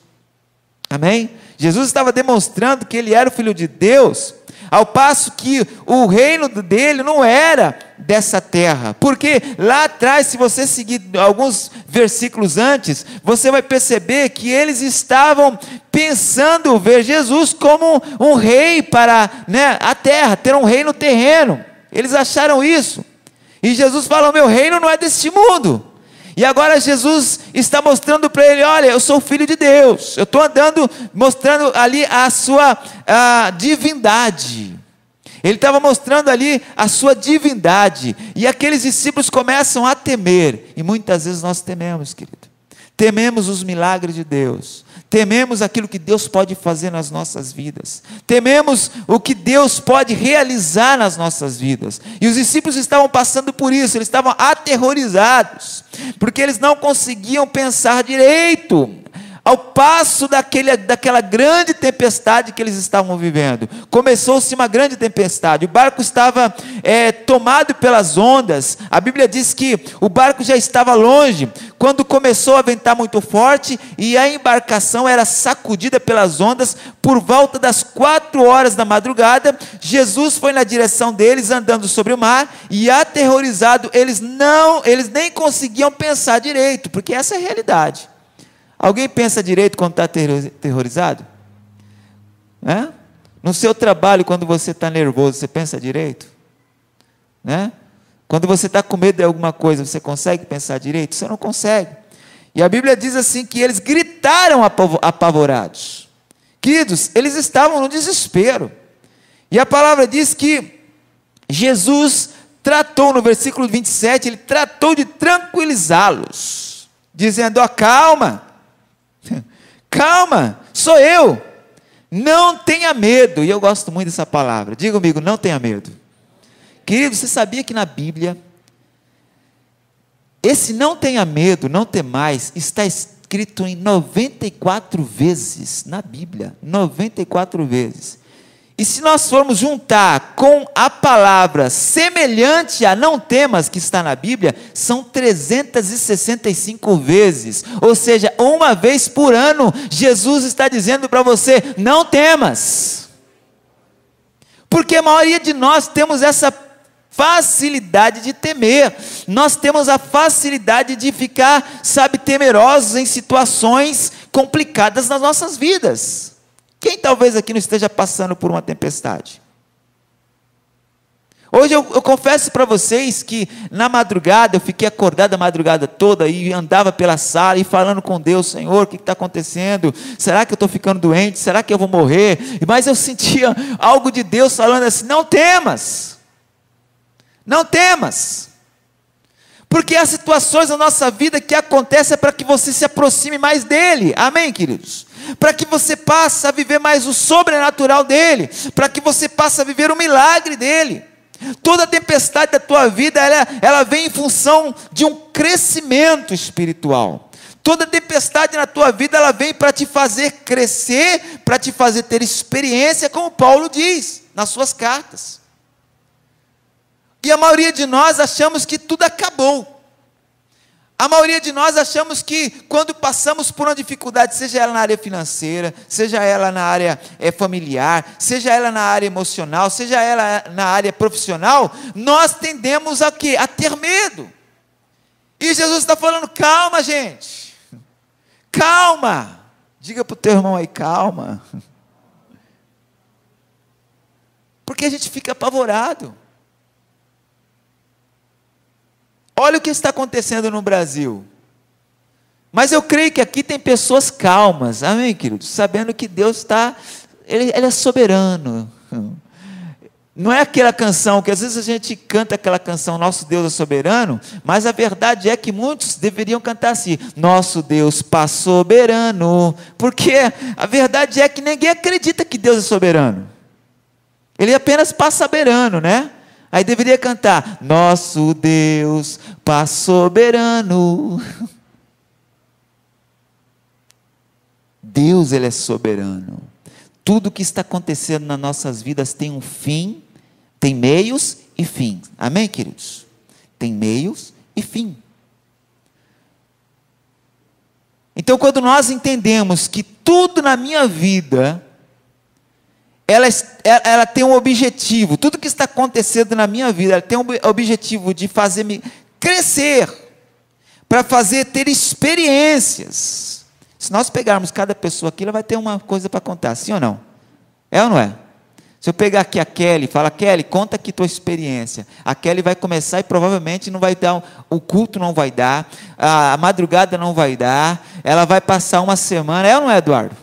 Amém? Jesus estava demonstrando que ele era o Filho de Deus. ao passo que o reino dele não era dessa terra, porque lá atrás, se você seguir alguns versículos antes, você vai perceber que eles estavam pensando ver Jesus como um rei para, né, a terra, ter um reino terreno. Eles acharam isso, e Jesus fala: o meu reino não é deste mundo. E agora Jesus está mostrando para ele: olha, eu sou filho de Deus, eu estou andando, mostrando ali a sua divindade. Ele estava mostrando ali a sua divindade, e aqueles discípulos começam a temer, e muitas vezes nós tememos, querido, tememos os milagres de Deus, tememos aquilo que Deus pode fazer nas nossas vidas, tememos o que Deus pode realizar nas nossas vidas, e os discípulos estavam passando por isso, eles estavam aterrorizados, porque eles não conseguiam pensar direito, ao passo daquela grande tempestade que eles estavam vivendo. Começou-se uma grande tempestade, o barco estava tomado pelas ondas. A Bíblia diz que o barco já estava longe, quando começou a ventar muito forte, e a embarcação era sacudida pelas ondas. Por volta das 4 horas da madrugada, Jesus foi na direção deles, andando sobre o mar, e aterrorizado, eles nem conseguiam pensar direito, porque essa é a realidade. Alguém pensa direito quando está aterrorizado? No seu trabalho, quando você está nervoso, você pensa direito? Quando você está com medo de alguma coisa, você consegue pensar direito? Você não consegue. E a Bíblia diz assim, que eles gritaram apavorados. Queridos, eles estavam no desespero. E a palavra diz que Jesus tratou, no versículo 27, ele tratou de tranquilizá-los, dizendo: ó, calma, calma, sou eu, não tenha medo. E eu gosto muito dessa palavra, diga comigo: não tenha medo. Querido, você sabia que na Bíblia, esse não tenha medo, não temais, está escrito em 94 vezes, na Bíblia, 94 vezes, e se nós formos juntar com a palavra semelhante a não temas, que está na Bíblia, são 365 vezes, ou seja, uma vez por ano, Jesus está dizendo para você: não temas, porque a maioria de nós temos essa facilidade de temer, nós temos a facilidade de ficar, temerosos em situações complicadas nas nossas vidas. Quem talvez aqui não esteja passando por uma tempestade? Hoje eu confesso para vocês que na madrugada, eu fiquei acordado a madrugada toda e andava pela sala e falando com Deus: Senhor, o que está acontecendo? Será que eu estou ficando doente? Será que eu vou morrer? Mas eu sentia algo de Deus falando assim: não temas, não temas, porque há situações na nossa vida que acontecem para que você se aproxime mais dEle, amém, queridos? Para que você passe a viver mais o sobrenatural dEle, para que você passe a viver o milagre dEle. Toda tempestade da tua vida, ela vem em função de um crescimento espiritual. Toda tempestade na tua vida, ela vem para te fazer crescer, para te fazer ter experiência, como Paulo diz nas suas cartas. E a maioria de nós achamos que tudo acabou. A maioria de nós achamos que quando passamos por uma dificuldade, seja ela na área financeira, seja ela na área familiar, seja ela na área emocional, seja ela na área profissional, nós tendemos a quê? A ter medo. E Jesus está falando: calma, gente, calma. Diga para o teu irmão aí: calma. Porque a gente fica apavorado. Olha o que está acontecendo no Brasil. Mas eu creio que aqui tem pessoas calmas, amém, queridos? Sabendo que Deus está, Ele é soberano. Não é aquela canção, que às vezes a gente canta aquela canção, nosso Deus é soberano, mas a verdade é que muitos deveriam cantar assim: nosso Deus passa soberano, porque a verdade é que ninguém acredita que Deus é soberano. Ele apenas passa soberano, né? Aí deveria cantar: nosso Deus passa soberano. Deus, Ele é soberano. Tudo que está acontecendo nas nossas vidas tem um fim, tem meios e fim. Amém, queridos? Tem meios e fim. Então, quando nós entendemos que tudo na minha vida ela tem um objetivo. Tudo que está acontecendo na minha vida, ela tem um objetivo de fazer-me crescer, para ter experiências. Se nós pegarmos cada pessoa aqui, ela vai ter uma coisa para contar, sim ou não? É ou não é? Se eu pegar aqui a Kelly, fala, Kelly, conta aqui tua experiência. A Kelly vai começar e provavelmente não vai dar, o culto não vai dar, a madrugada não vai dar, ela vai passar uma semana, é ou não é, Eduardo?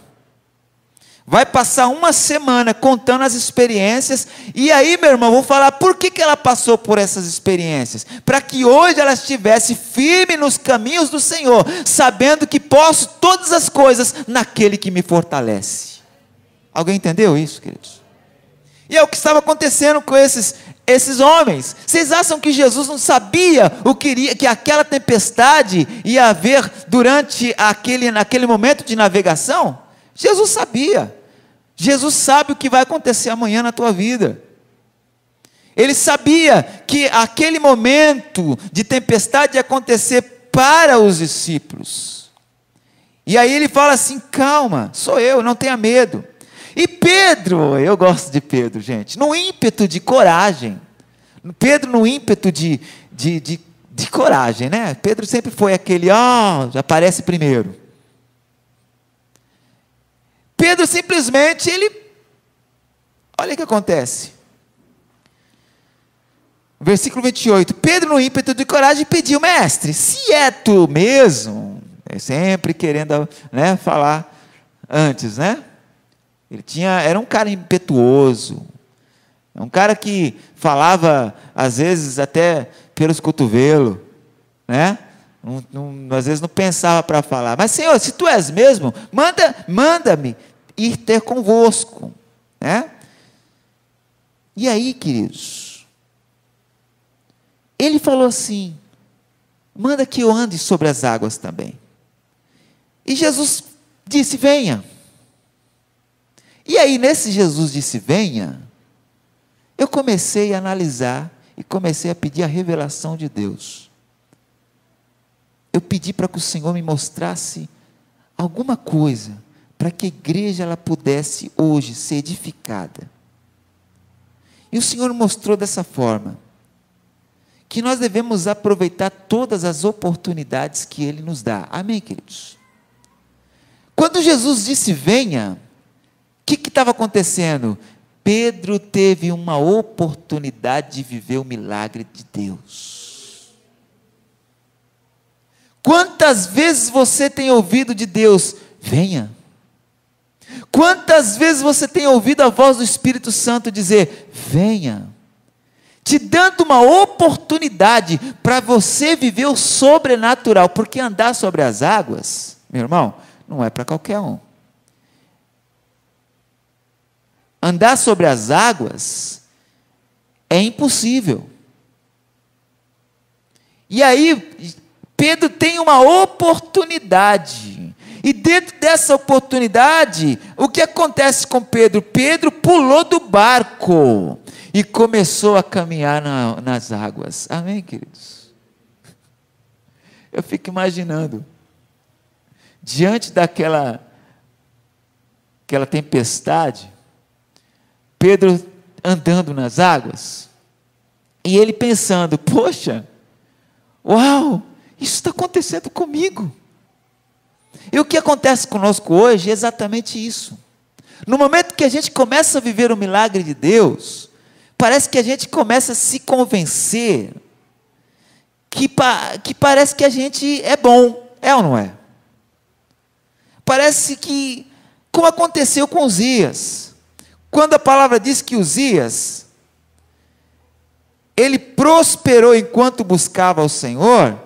Vai passar uma semana contando as experiências, e aí, meu irmão, vou falar por que ela passou por essas experiências, para que hoje ela estivesse firme nos caminhos do Senhor, sabendo que posso todas as coisas naquele que me fortalece. Alguém entendeu isso, queridos? E é o que estava acontecendo com esses homens. Vocês acham que Jesus não sabia que aquela tempestade ia haver durante naquele momento de navegação? Jesus sabia. Jesus sabe o que vai acontecer amanhã na tua vida. Ele sabia que aquele momento de tempestade ia acontecer para os discípulos. E aí ele fala assim, calma, sou eu, não tenha medo. E Pedro, eu gosto de Pedro, gente, no ímpeto de coragem, Pedro no ímpeto de coragem, né? Pedro sempre foi aquele, aparece primeiro. Pedro simplesmente, olha o que acontece. Versículo 28, Pedro no ímpeto de coragem pediu, mestre, se é tu mesmo, sempre querendo, né, falar antes, né? Era um cara impetuoso, um cara que falava, às vezes, até pelos cotovelos, né? Às vezes não pensava para falar, mas Senhor, se tu és mesmo, manda-me ir ter convosco, né? E aí, queridos, ele falou assim, manda que eu ande sobre as águas também. E Jesus disse, venha. E aí, nesse Jesus disse, venha, eu comecei a analisar e comecei a pedir a revelação de Deus. Eu pedi para que o Senhor me mostrasse alguma coisa, para que a igreja ela pudesse hoje ser edificada. E o Senhor mostrou dessa forma, que nós devemos aproveitar todas as oportunidades que Ele nos dá. Amém, queridos? Quando Jesus disse, venha, o que estava acontecendo? Pedro teve uma oportunidade de viver o milagre de Deus. Quantas vezes você tem ouvido de Deus, venha? Quantas vezes você tem ouvido a voz do Espírito Santo dizer, venha? Te dando uma oportunidade para você viver o sobrenatural, porque andar sobre as águas, meu irmão, não é para qualquer um. Andar sobre as águas é impossível. E aí, Pedro tem uma oportunidade. E dentro dessa oportunidade, o que acontece com Pedro? Pedro pulou do barco e começou a caminhar nas águas. Amém, queridos? Eu fico imaginando, diante daquela tempestade, Pedro andando nas águas, e ele pensando, poxa, uau, isso está acontecendo comigo. E o que acontece conosco hoje é exatamente isso. No momento que a gente começa a viver o milagre de Deus, parece que a gente começa a se convencer que parece que a gente é bom, é ou não é? Parece que, como aconteceu com Uzias, quando a palavra diz que Uzias, ele prosperou enquanto buscava o Senhor,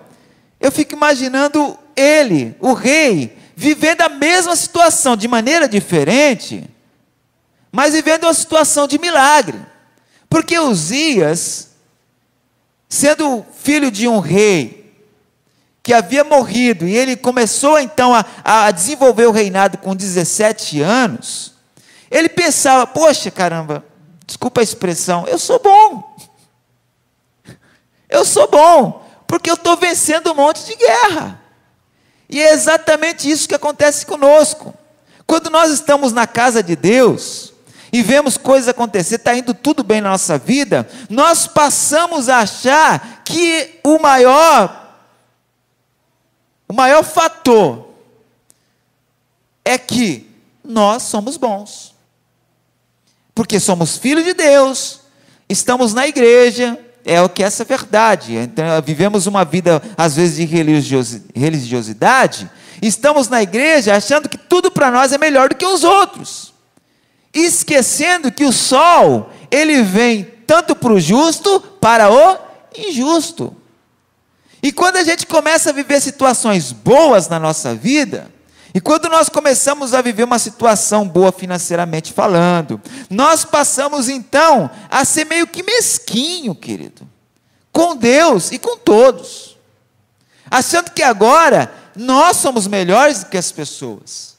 eu fico imaginando ele, o rei, vivendo a mesma situação, de maneira diferente, mas vivendo uma situação de milagre, porque Uzias, sendo filho de um rei, que havia morrido, e ele começou então a desenvolver o reinado com 17 anos, ele pensava, poxa caramba, desculpa a expressão, eu sou bom, porque eu estou vencendo um monte de guerra, e é exatamente isso que acontece conosco, quando nós estamos na casa de Deus, e vemos coisas acontecer, está indo tudo bem na nossa vida, nós passamos a achar que o maior fator é que nós somos bons. Porque somos filhos de Deus, estamos na igreja, é o que é essa verdade. Então, vivemos uma vida, às vezes, de religiosidade, estamos na igreja achando que tudo para nós é melhor do que os outros, esquecendo que o sol, ele vem tanto para o justo, para o injusto. E quando a gente começa a viver situações boas na nossa vida, e quando nós começamos a viver uma situação boa financeiramente falando, nós passamos então a ser meio que mesquinho, querido, com Deus e com todos, achando que agora nós somos melhores do que as pessoas.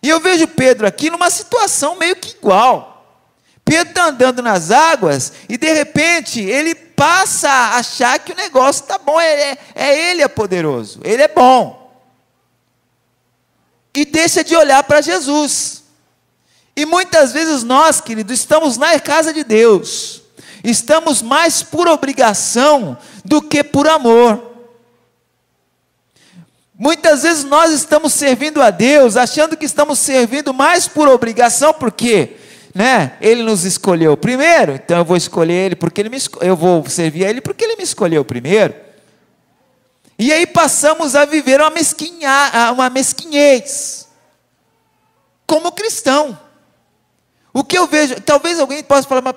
E eu vejo Pedro aqui numa situação meio que igual. Pedro está andando nas águas e de repente ele passa a achar que o negócio está bom, ele é poderoso, ele é bom. E deixa de olhar para Jesus. E muitas vezes nós, queridos, estamos na casa de Deus, estamos mais por obrigação do que por amor. Muitas vezes nós estamos servindo a Deus, achando que estamos servindo mais por obrigação, porque, Ele nos escolheu primeiro, então eu vou escolher Ele porque eu vou servir a Ele porque Ele me escolheu primeiro. E aí passamos a viver uma mesquinhez, como cristão. O que eu vejo, talvez alguém possa falar, mas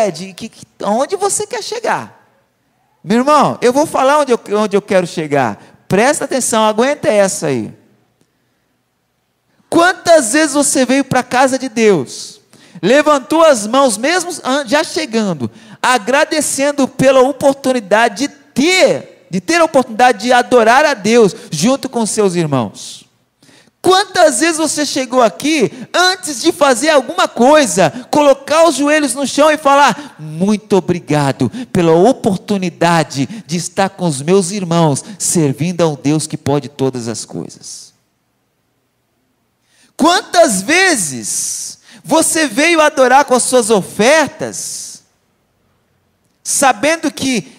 Ed, onde você quer chegar? Meu irmão, eu vou falar onde eu quero chegar. Presta atenção, aguenta essa aí. Quantas vezes você veio para a casa de Deus, levantou as mãos, mesmo já chegando, agradecendo pela oportunidade de ter a oportunidade de adorar a Deus junto com seus irmãos? Quantas vezes você chegou aqui, antes de fazer alguma coisa, colocar os joelhos no chão e falar, muito obrigado pela oportunidade de estar com os meus irmãos, servindo ao Deus que pode todas as coisas? Quantas vezes você veio adorar com as suas ofertas, sabendo que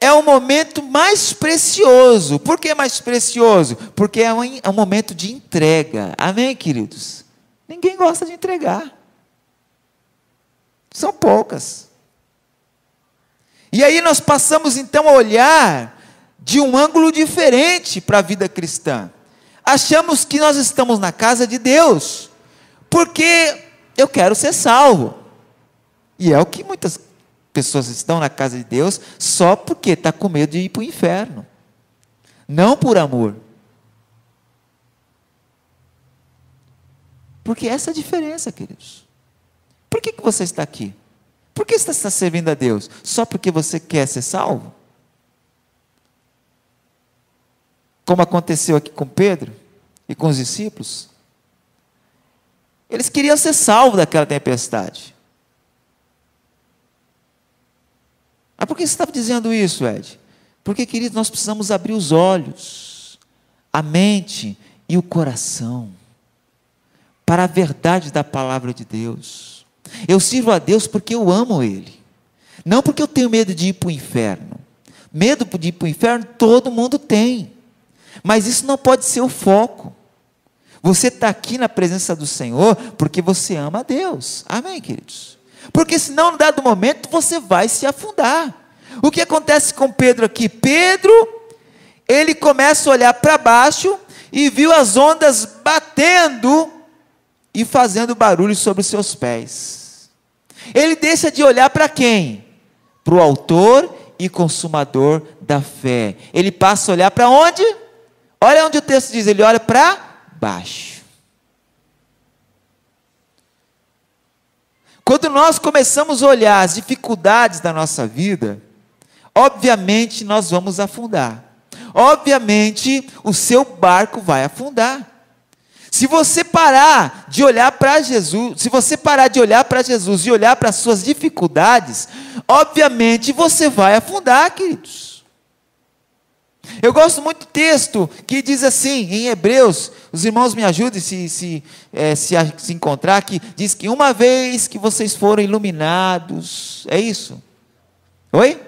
é o momento mais precioso? Por que mais precioso? Porque é um momento de entrega. Amém, queridos? Ninguém gosta de entregar. São poucas. E aí nós passamos então a olhar de um ângulo diferente para a vida cristã. Achamos que nós estamos na casa de Deus, porque eu quero ser salvo. E é o que muitas pessoas estão na casa de Deus só porque está com medo de ir para o inferno, não por amor. Porque essa é a diferença, queridos. Por que você está aqui? Por que você está servindo a Deus? Só porque você quer ser salvo? Como aconteceu aqui com Pedro e com os discípulos. Eles queriam ser salvos daquela tempestade. Mas por que você estava dizendo isso, Ed? Porque, queridos, nós precisamos abrir os olhos, a mente e o coração para a verdade da palavra de Deus. Eu sirvo a Deus porque eu amo Ele, não porque eu tenho medo de ir para o inferno. Medo de ir para o inferno todo mundo tem, mas isso não pode ser o foco. Você está aqui na presença do Senhor porque você ama a Deus. Amém, queridos? Porque senão, em dado momento, você vai se afundar. O que acontece com Pedro aqui? Pedro, ele começa a olhar para baixo e viu as ondas batendo e fazendo barulho sobre os seus pés. Ele deixa de olhar para quem? Para o autor e consumador da fé. Ele passa a olhar para onde? Olha onde o texto diz, ele olha para baixo. Quando nós começamos a olhar as dificuldades da nossa vida, obviamente nós vamos afundar. Obviamente o seu barco vai afundar. Se você parar de olhar para Jesus, se você parar de olhar para Jesus e olhar para as suas dificuldades, obviamente você vai afundar, queridos. Eu gosto muito do texto que diz assim, em Hebreus, os irmãos me ajudem se encontrar, que diz que uma vez que vocês foram iluminados, é isso? Oi?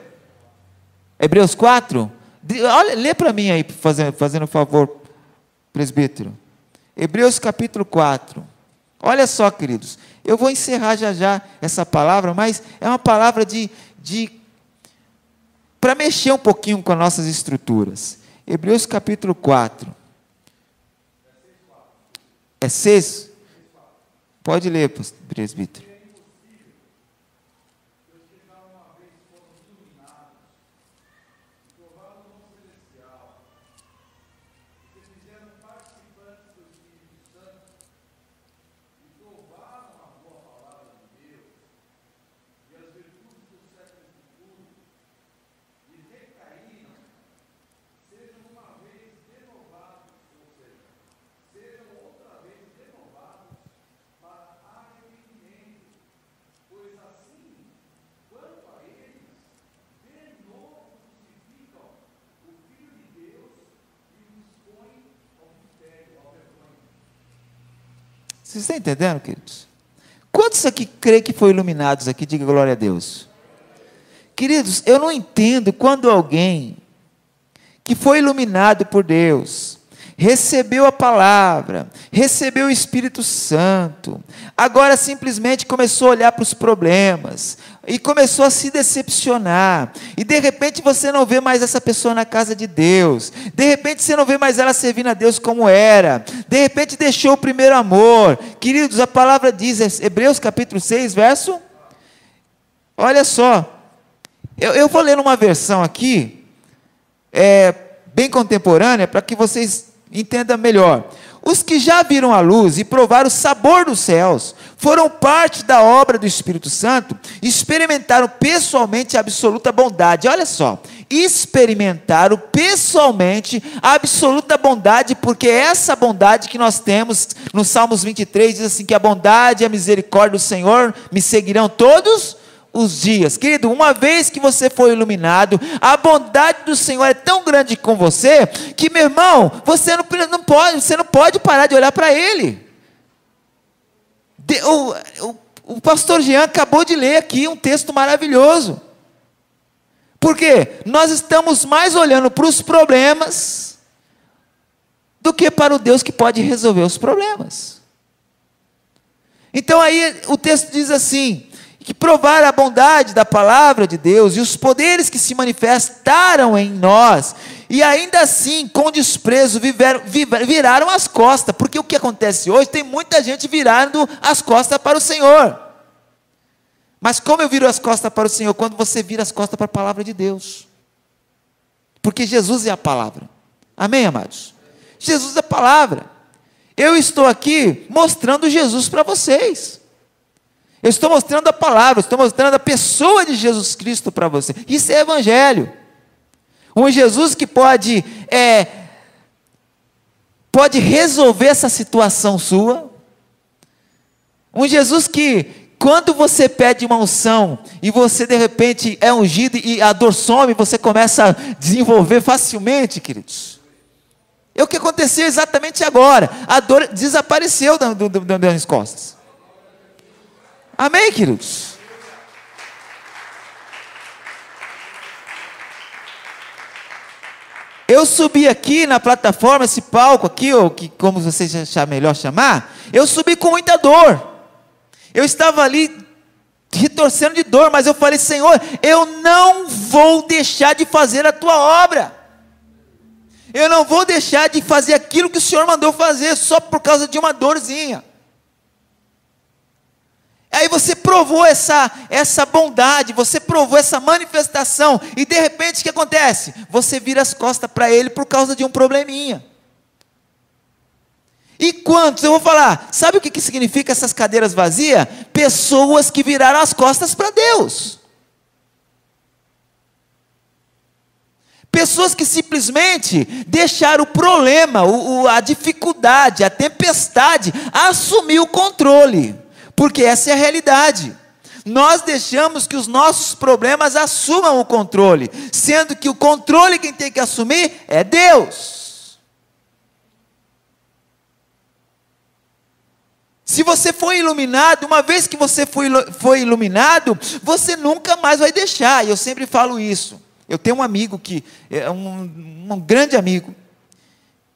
Hebreus 4? Olha, lê para mim aí, fazendo um favor, presbítero. Hebreus capítulo 4. Olha só, queridos, eu vou encerrar já essa palavra, mas é uma palavra para mexer um pouquinho com as nossas estruturas. Hebreus capítulo 4. É 6? Pode ler, presbítero. Vocês estão entendendo, queridos? Quantos aqui creem que foram iluminados aqui? Diga glória a Deus. Queridos, eu não entendo quando alguém que foi iluminado por Deus, recebeu a palavra, recebeu o Espírito Santo, agora simplesmente começou a olhar para os problemas, e começou a se decepcionar, e de repente você não vê mais essa pessoa na casa de Deus, de repente você não vê mais ela servindo a Deus como era, de repente deixou o primeiro amor. Queridos, a palavra diz, Hebreus capítulo 6, verso, olha só, eu vou ler numa versão aqui, bem contemporânea, para que vocês entendam melhor. Os que já viram a luz e provaram o sabor dos céus, foram parte da obra do Espírito Santo, experimentaram pessoalmente a absoluta bondade. Olha só, experimentaram pessoalmente a absoluta bondade, porque essa bondade que nós temos no Salmos 23, diz assim, que a bondade e a misericórdia do Senhor me seguirão todos os dias. Querido, uma vez que você foi iluminado, a bondade do Senhor é tão grande com você, que, meu irmão, você não pode parar de olhar para Ele. O pastor Jean acabou de ler aqui um texto maravilhoso. Por quê? Nós estamos mais olhando para os problemas do que para o Deus que pode resolver os problemas. Então aí o texto diz assim, que provar a bondade da palavra de Deus e os poderes que se manifestaram em nós, e ainda assim, com desprezo, viraram as costas, porque o que acontece hoje, tem muita gente virando as costas para o Senhor. Mas como eu viro as costas para o Senhor? Quando você vira as costas para a palavra de Deus, porque Jesus é a palavra, amém, amados? Jesus é a palavra. Eu estou aqui mostrando Jesus para vocês. Eu estou mostrando a palavra, estou mostrando a pessoa de Jesus Cristo para você. Isso é evangelho. Um Jesus que pode resolver essa situação sua. Um Jesus que, quando você pede uma unção, e você de repente é ungido, e a dor some, você começa a desenvolver facilmente, queridos. É o que aconteceu exatamente agora. A dor desapareceu das minhas costas. Amém, queridos? Eu subi aqui na plataforma, esse palco aqui, ou que, como vocês achar melhor chamar, eu subi com muita dor. Eu estava ali retorcendo de dor, mas eu falei, Senhor, eu não vou deixar de fazer a tua obra. Eu não vou deixar de fazer aquilo que o Senhor mandou fazer, só por causa de uma dorzinha. Aí você provou essa bondade, você provou essa manifestação, e de repente o que acontece? Você vira as costas para Ele por causa de um probleminha. E quantos, eu vou falar, sabe o que significa essas cadeiras vazias? Pessoas que viraram as costas para Deus. Pessoas que simplesmente deixaram o problema, a dificuldade, a tempestade, assumir o controle. Porque essa é a realidade. Nós deixamos que os nossos problemas assumam o controle, sendo que o controle quem tem que assumir é Deus. Se você foi iluminado, uma vez que você foi iluminado, você nunca mais vai deixar. E eu sempre falo isso. Eu tenho um amigo que é um grande amigo,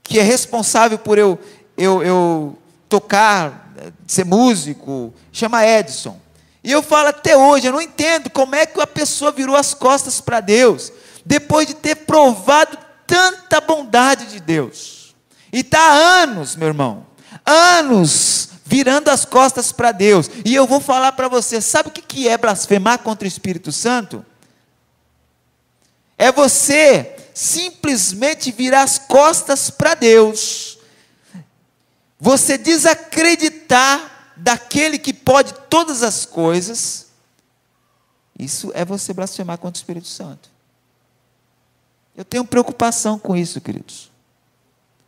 que é responsável por eu tocar, ser músico, chama Edson. E eu falo até hoje, eu não entendo como é que a pessoa virou as costas para Deus, depois de ter provado tanta bondade de Deus. E está há anos, meu irmão, anos virando as costas para Deus. E eu vou falar para você, sabe o que é blasfemar contra o Espírito Santo? É você simplesmente virar as costas para Deus, você desacreditar daquele que pode todas as coisas. Isso é você blasfemar contra o Espírito Santo. Eu tenho preocupação com isso, queridos.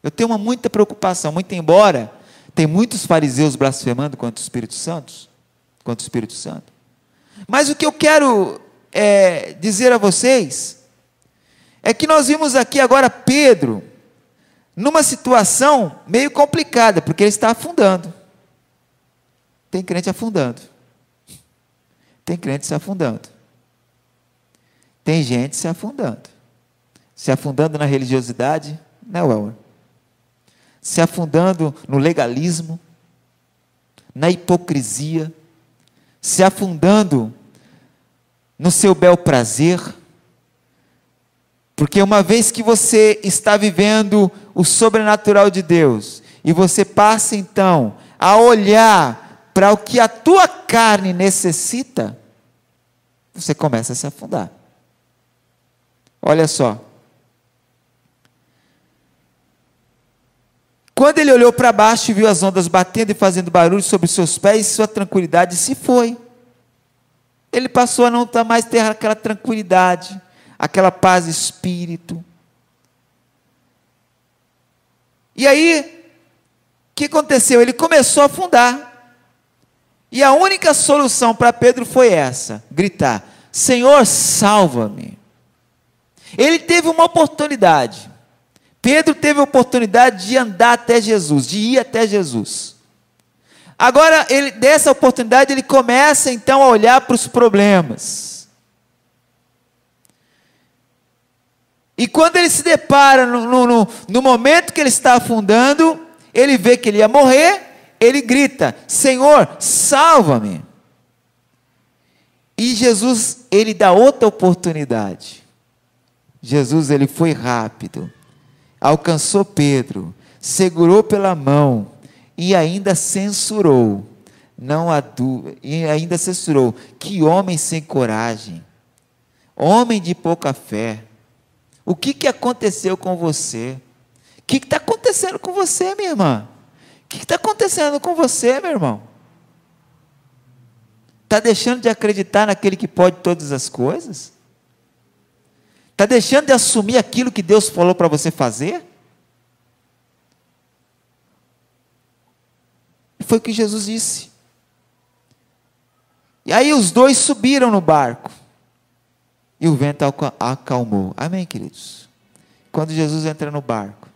Eu tenho muita preocupação, muito embora tem muitos fariseus blasfemando contra o Espírito Santo, mas o que eu quero dizer a vocês é que nós vimos aqui agora Pedro numa situação meio complicada, porque ele está afundando. Tem crente afundando. Tem crente se afundando. Tem gente se afundando. Se afundando na religiosidade, né, Welmer? Se afundando no legalismo, na hipocrisia, se afundando no seu bel prazer. Porque uma vez que você está vivendo o sobrenatural de Deus, e você passa então a olhar para o que a tua carne necessita, você começa a se afundar. Olha só. Quando ele olhou para baixo e viu as ondas batendo e fazendo barulho sobre seus pés, sua tranquilidade se foi. Ele passou a não mais ter aquela tranquilidade, aquela paz de espírito. E aí, o que aconteceu? Ele começou a afundar. E a única solução para Pedro foi essa: gritar: Senhor, salva-me. Ele teve uma oportunidade. Pedro teve a oportunidade de andar até Jesus, de ir até Jesus. Agora, dessa oportunidade, ele começa então a olhar para os problemas. E quando ele se depara no momento que ele está afundando, ele vê que ele ia morrer, ele grita: Senhor, salva-me. E Jesus, ele dá outra oportunidade. Jesus, ele foi rápido, alcançou Pedro, segurou pela mão e ainda censurou. Que homem sem coragem, homem de pouca fé. O que aconteceu com você? O que está acontecendo com você, minha irmã? O que está acontecendo com você, meu irmão? Está deixando de acreditar naquele que pode todas as coisas? Está deixando de assumir aquilo que Deus falou para você fazer? E foi o que Jesus disse. E aí os dois subiram no barco. E o vento acalmou. Amém, queridos? Quando Jesus entra no barco,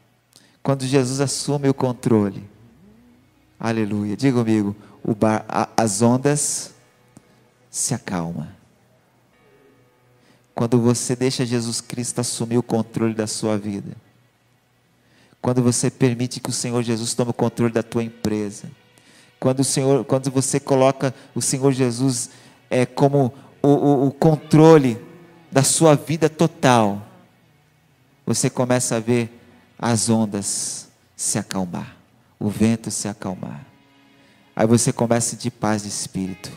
quando Jesus assume o controle, aleluia, diga comigo, as ondas se acalmam. Quando você deixa Jesus Cristo assumir o controle da sua vida, quando você permite que o Senhor Jesus tome o controle da tua empresa, quando você coloca o Senhor Jesus como o controle da sua vida total, você começa a ver as ondas se acalmar, o vento se acalmar. Aí você começa a sentir paz de espírito.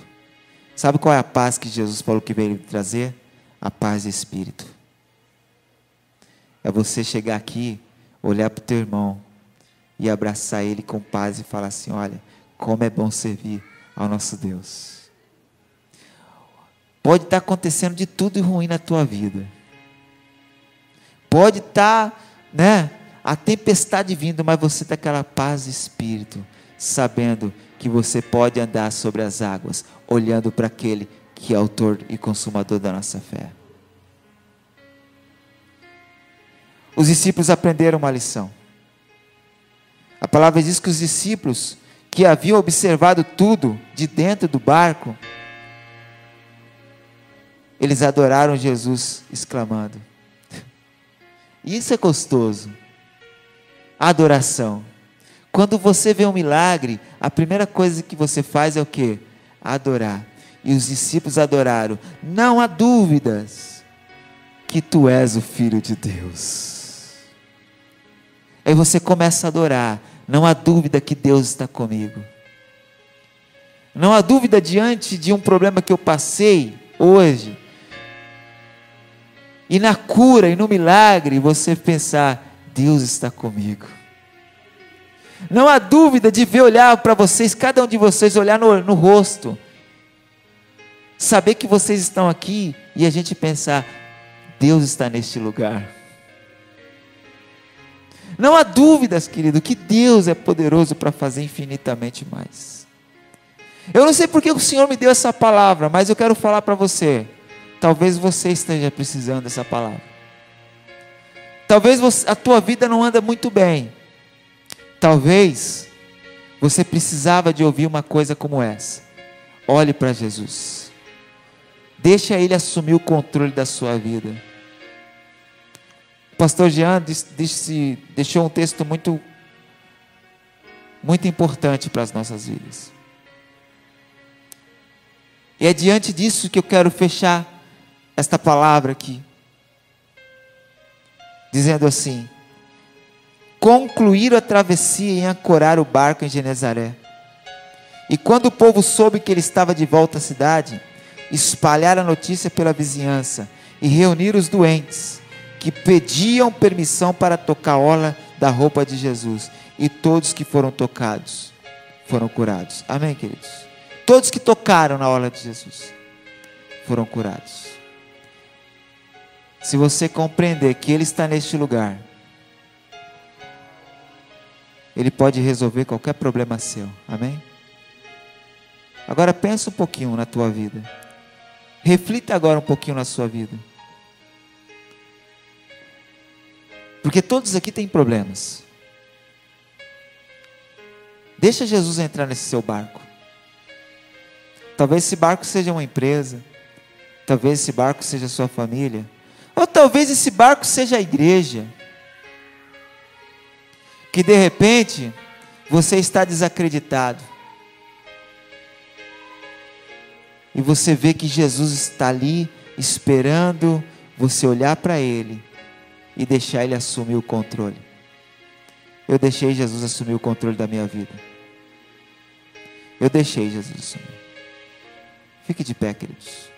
Sabe qual é a paz que Jesus falou que veio trazer? A paz de espírito. É você chegar aqui, olhar para o teu irmão e abraçar ele com paz e falar assim: olha, como é bom servir ao nosso Deus. Pode estar acontecendo de tudo ruim na tua vida. Pode estar, a tempestade vindo, mas você tem aquela paz de espírito, sabendo que você pode andar sobre as águas. olhando para aquele que é autor e consumador da nossa fé. Os discípulos aprenderam uma lição. A palavra diz que os discípulos que haviam observado tudo de dentro do barco, eles adoraram Jesus exclamando. Isso é gostoso. Adoração. Quando você vê um milagre, a primeira coisa que você faz é o quê? Adorar. E os discípulos adoraram. Não há dúvidas que tu és o Filho de Deus. Aí você começa a adorar. Não há dúvida que Deus está comigo. Não há dúvida diante de um problema que eu passei hoje. E na cura e no milagre você pensar, Deus está comigo. Não há dúvida de ver olhar para vocês, cada um de vocês olhar no rosto. Saber que vocês estão aqui e a gente pensar, Deus está neste lugar. Não há dúvidas, querido, que Deus é poderoso para fazer infinitamente mais. Eu não sei porque o Senhor me deu essa palavra, mas eu quero falar para você. Talvez você esteja precisando dessa palavra. Talvez a tua vida não anda muito bem. Talvez você precisava de ouvir uma coisa como essa. Olhe para Jesus. Deixa Ele assumir o controle da sua vida. O pastor Jean deixou um texto muito importante para as nossas vidas. E é diante disso que eu quero fechar esta palavra aqui. Dizendo assim: concluíram a travessia e ancoraram o barco em Genezaré. E quando o povo soube que ele estava de volta à cidade, espalharam a notícia pela vizinhança e reuniram os doentes, que pediam permissão para tocar a orla da roupa de Jesus. E todos que foram tocados foram curados. Amém, queridos? Todos que tocaram na orla de Jesus foram curados. Se você compreender que Ele está neste lugar, Ele pode resolver qualquer problema seu. Amém? Agora pensa um pouquinho na tua vida. Reflita agora um pouquinho na sua vida. Porque todos aqui têm problemas. Deixa Jesus entrar nesse seu barco. Talvez esse barco seja uma empresa. Talvez esse barco seja a sua família. Ou talvez esse barco seja a igreja. Que de repente você está desacreditado. E você vê que Jesus está ali esperando você olhar para Ele e deixar Ele assumir o controle. Eu deixei Jesus assumir o controle da minha vida. Eu deixei Jesus assumir. Fique de pé, queridos.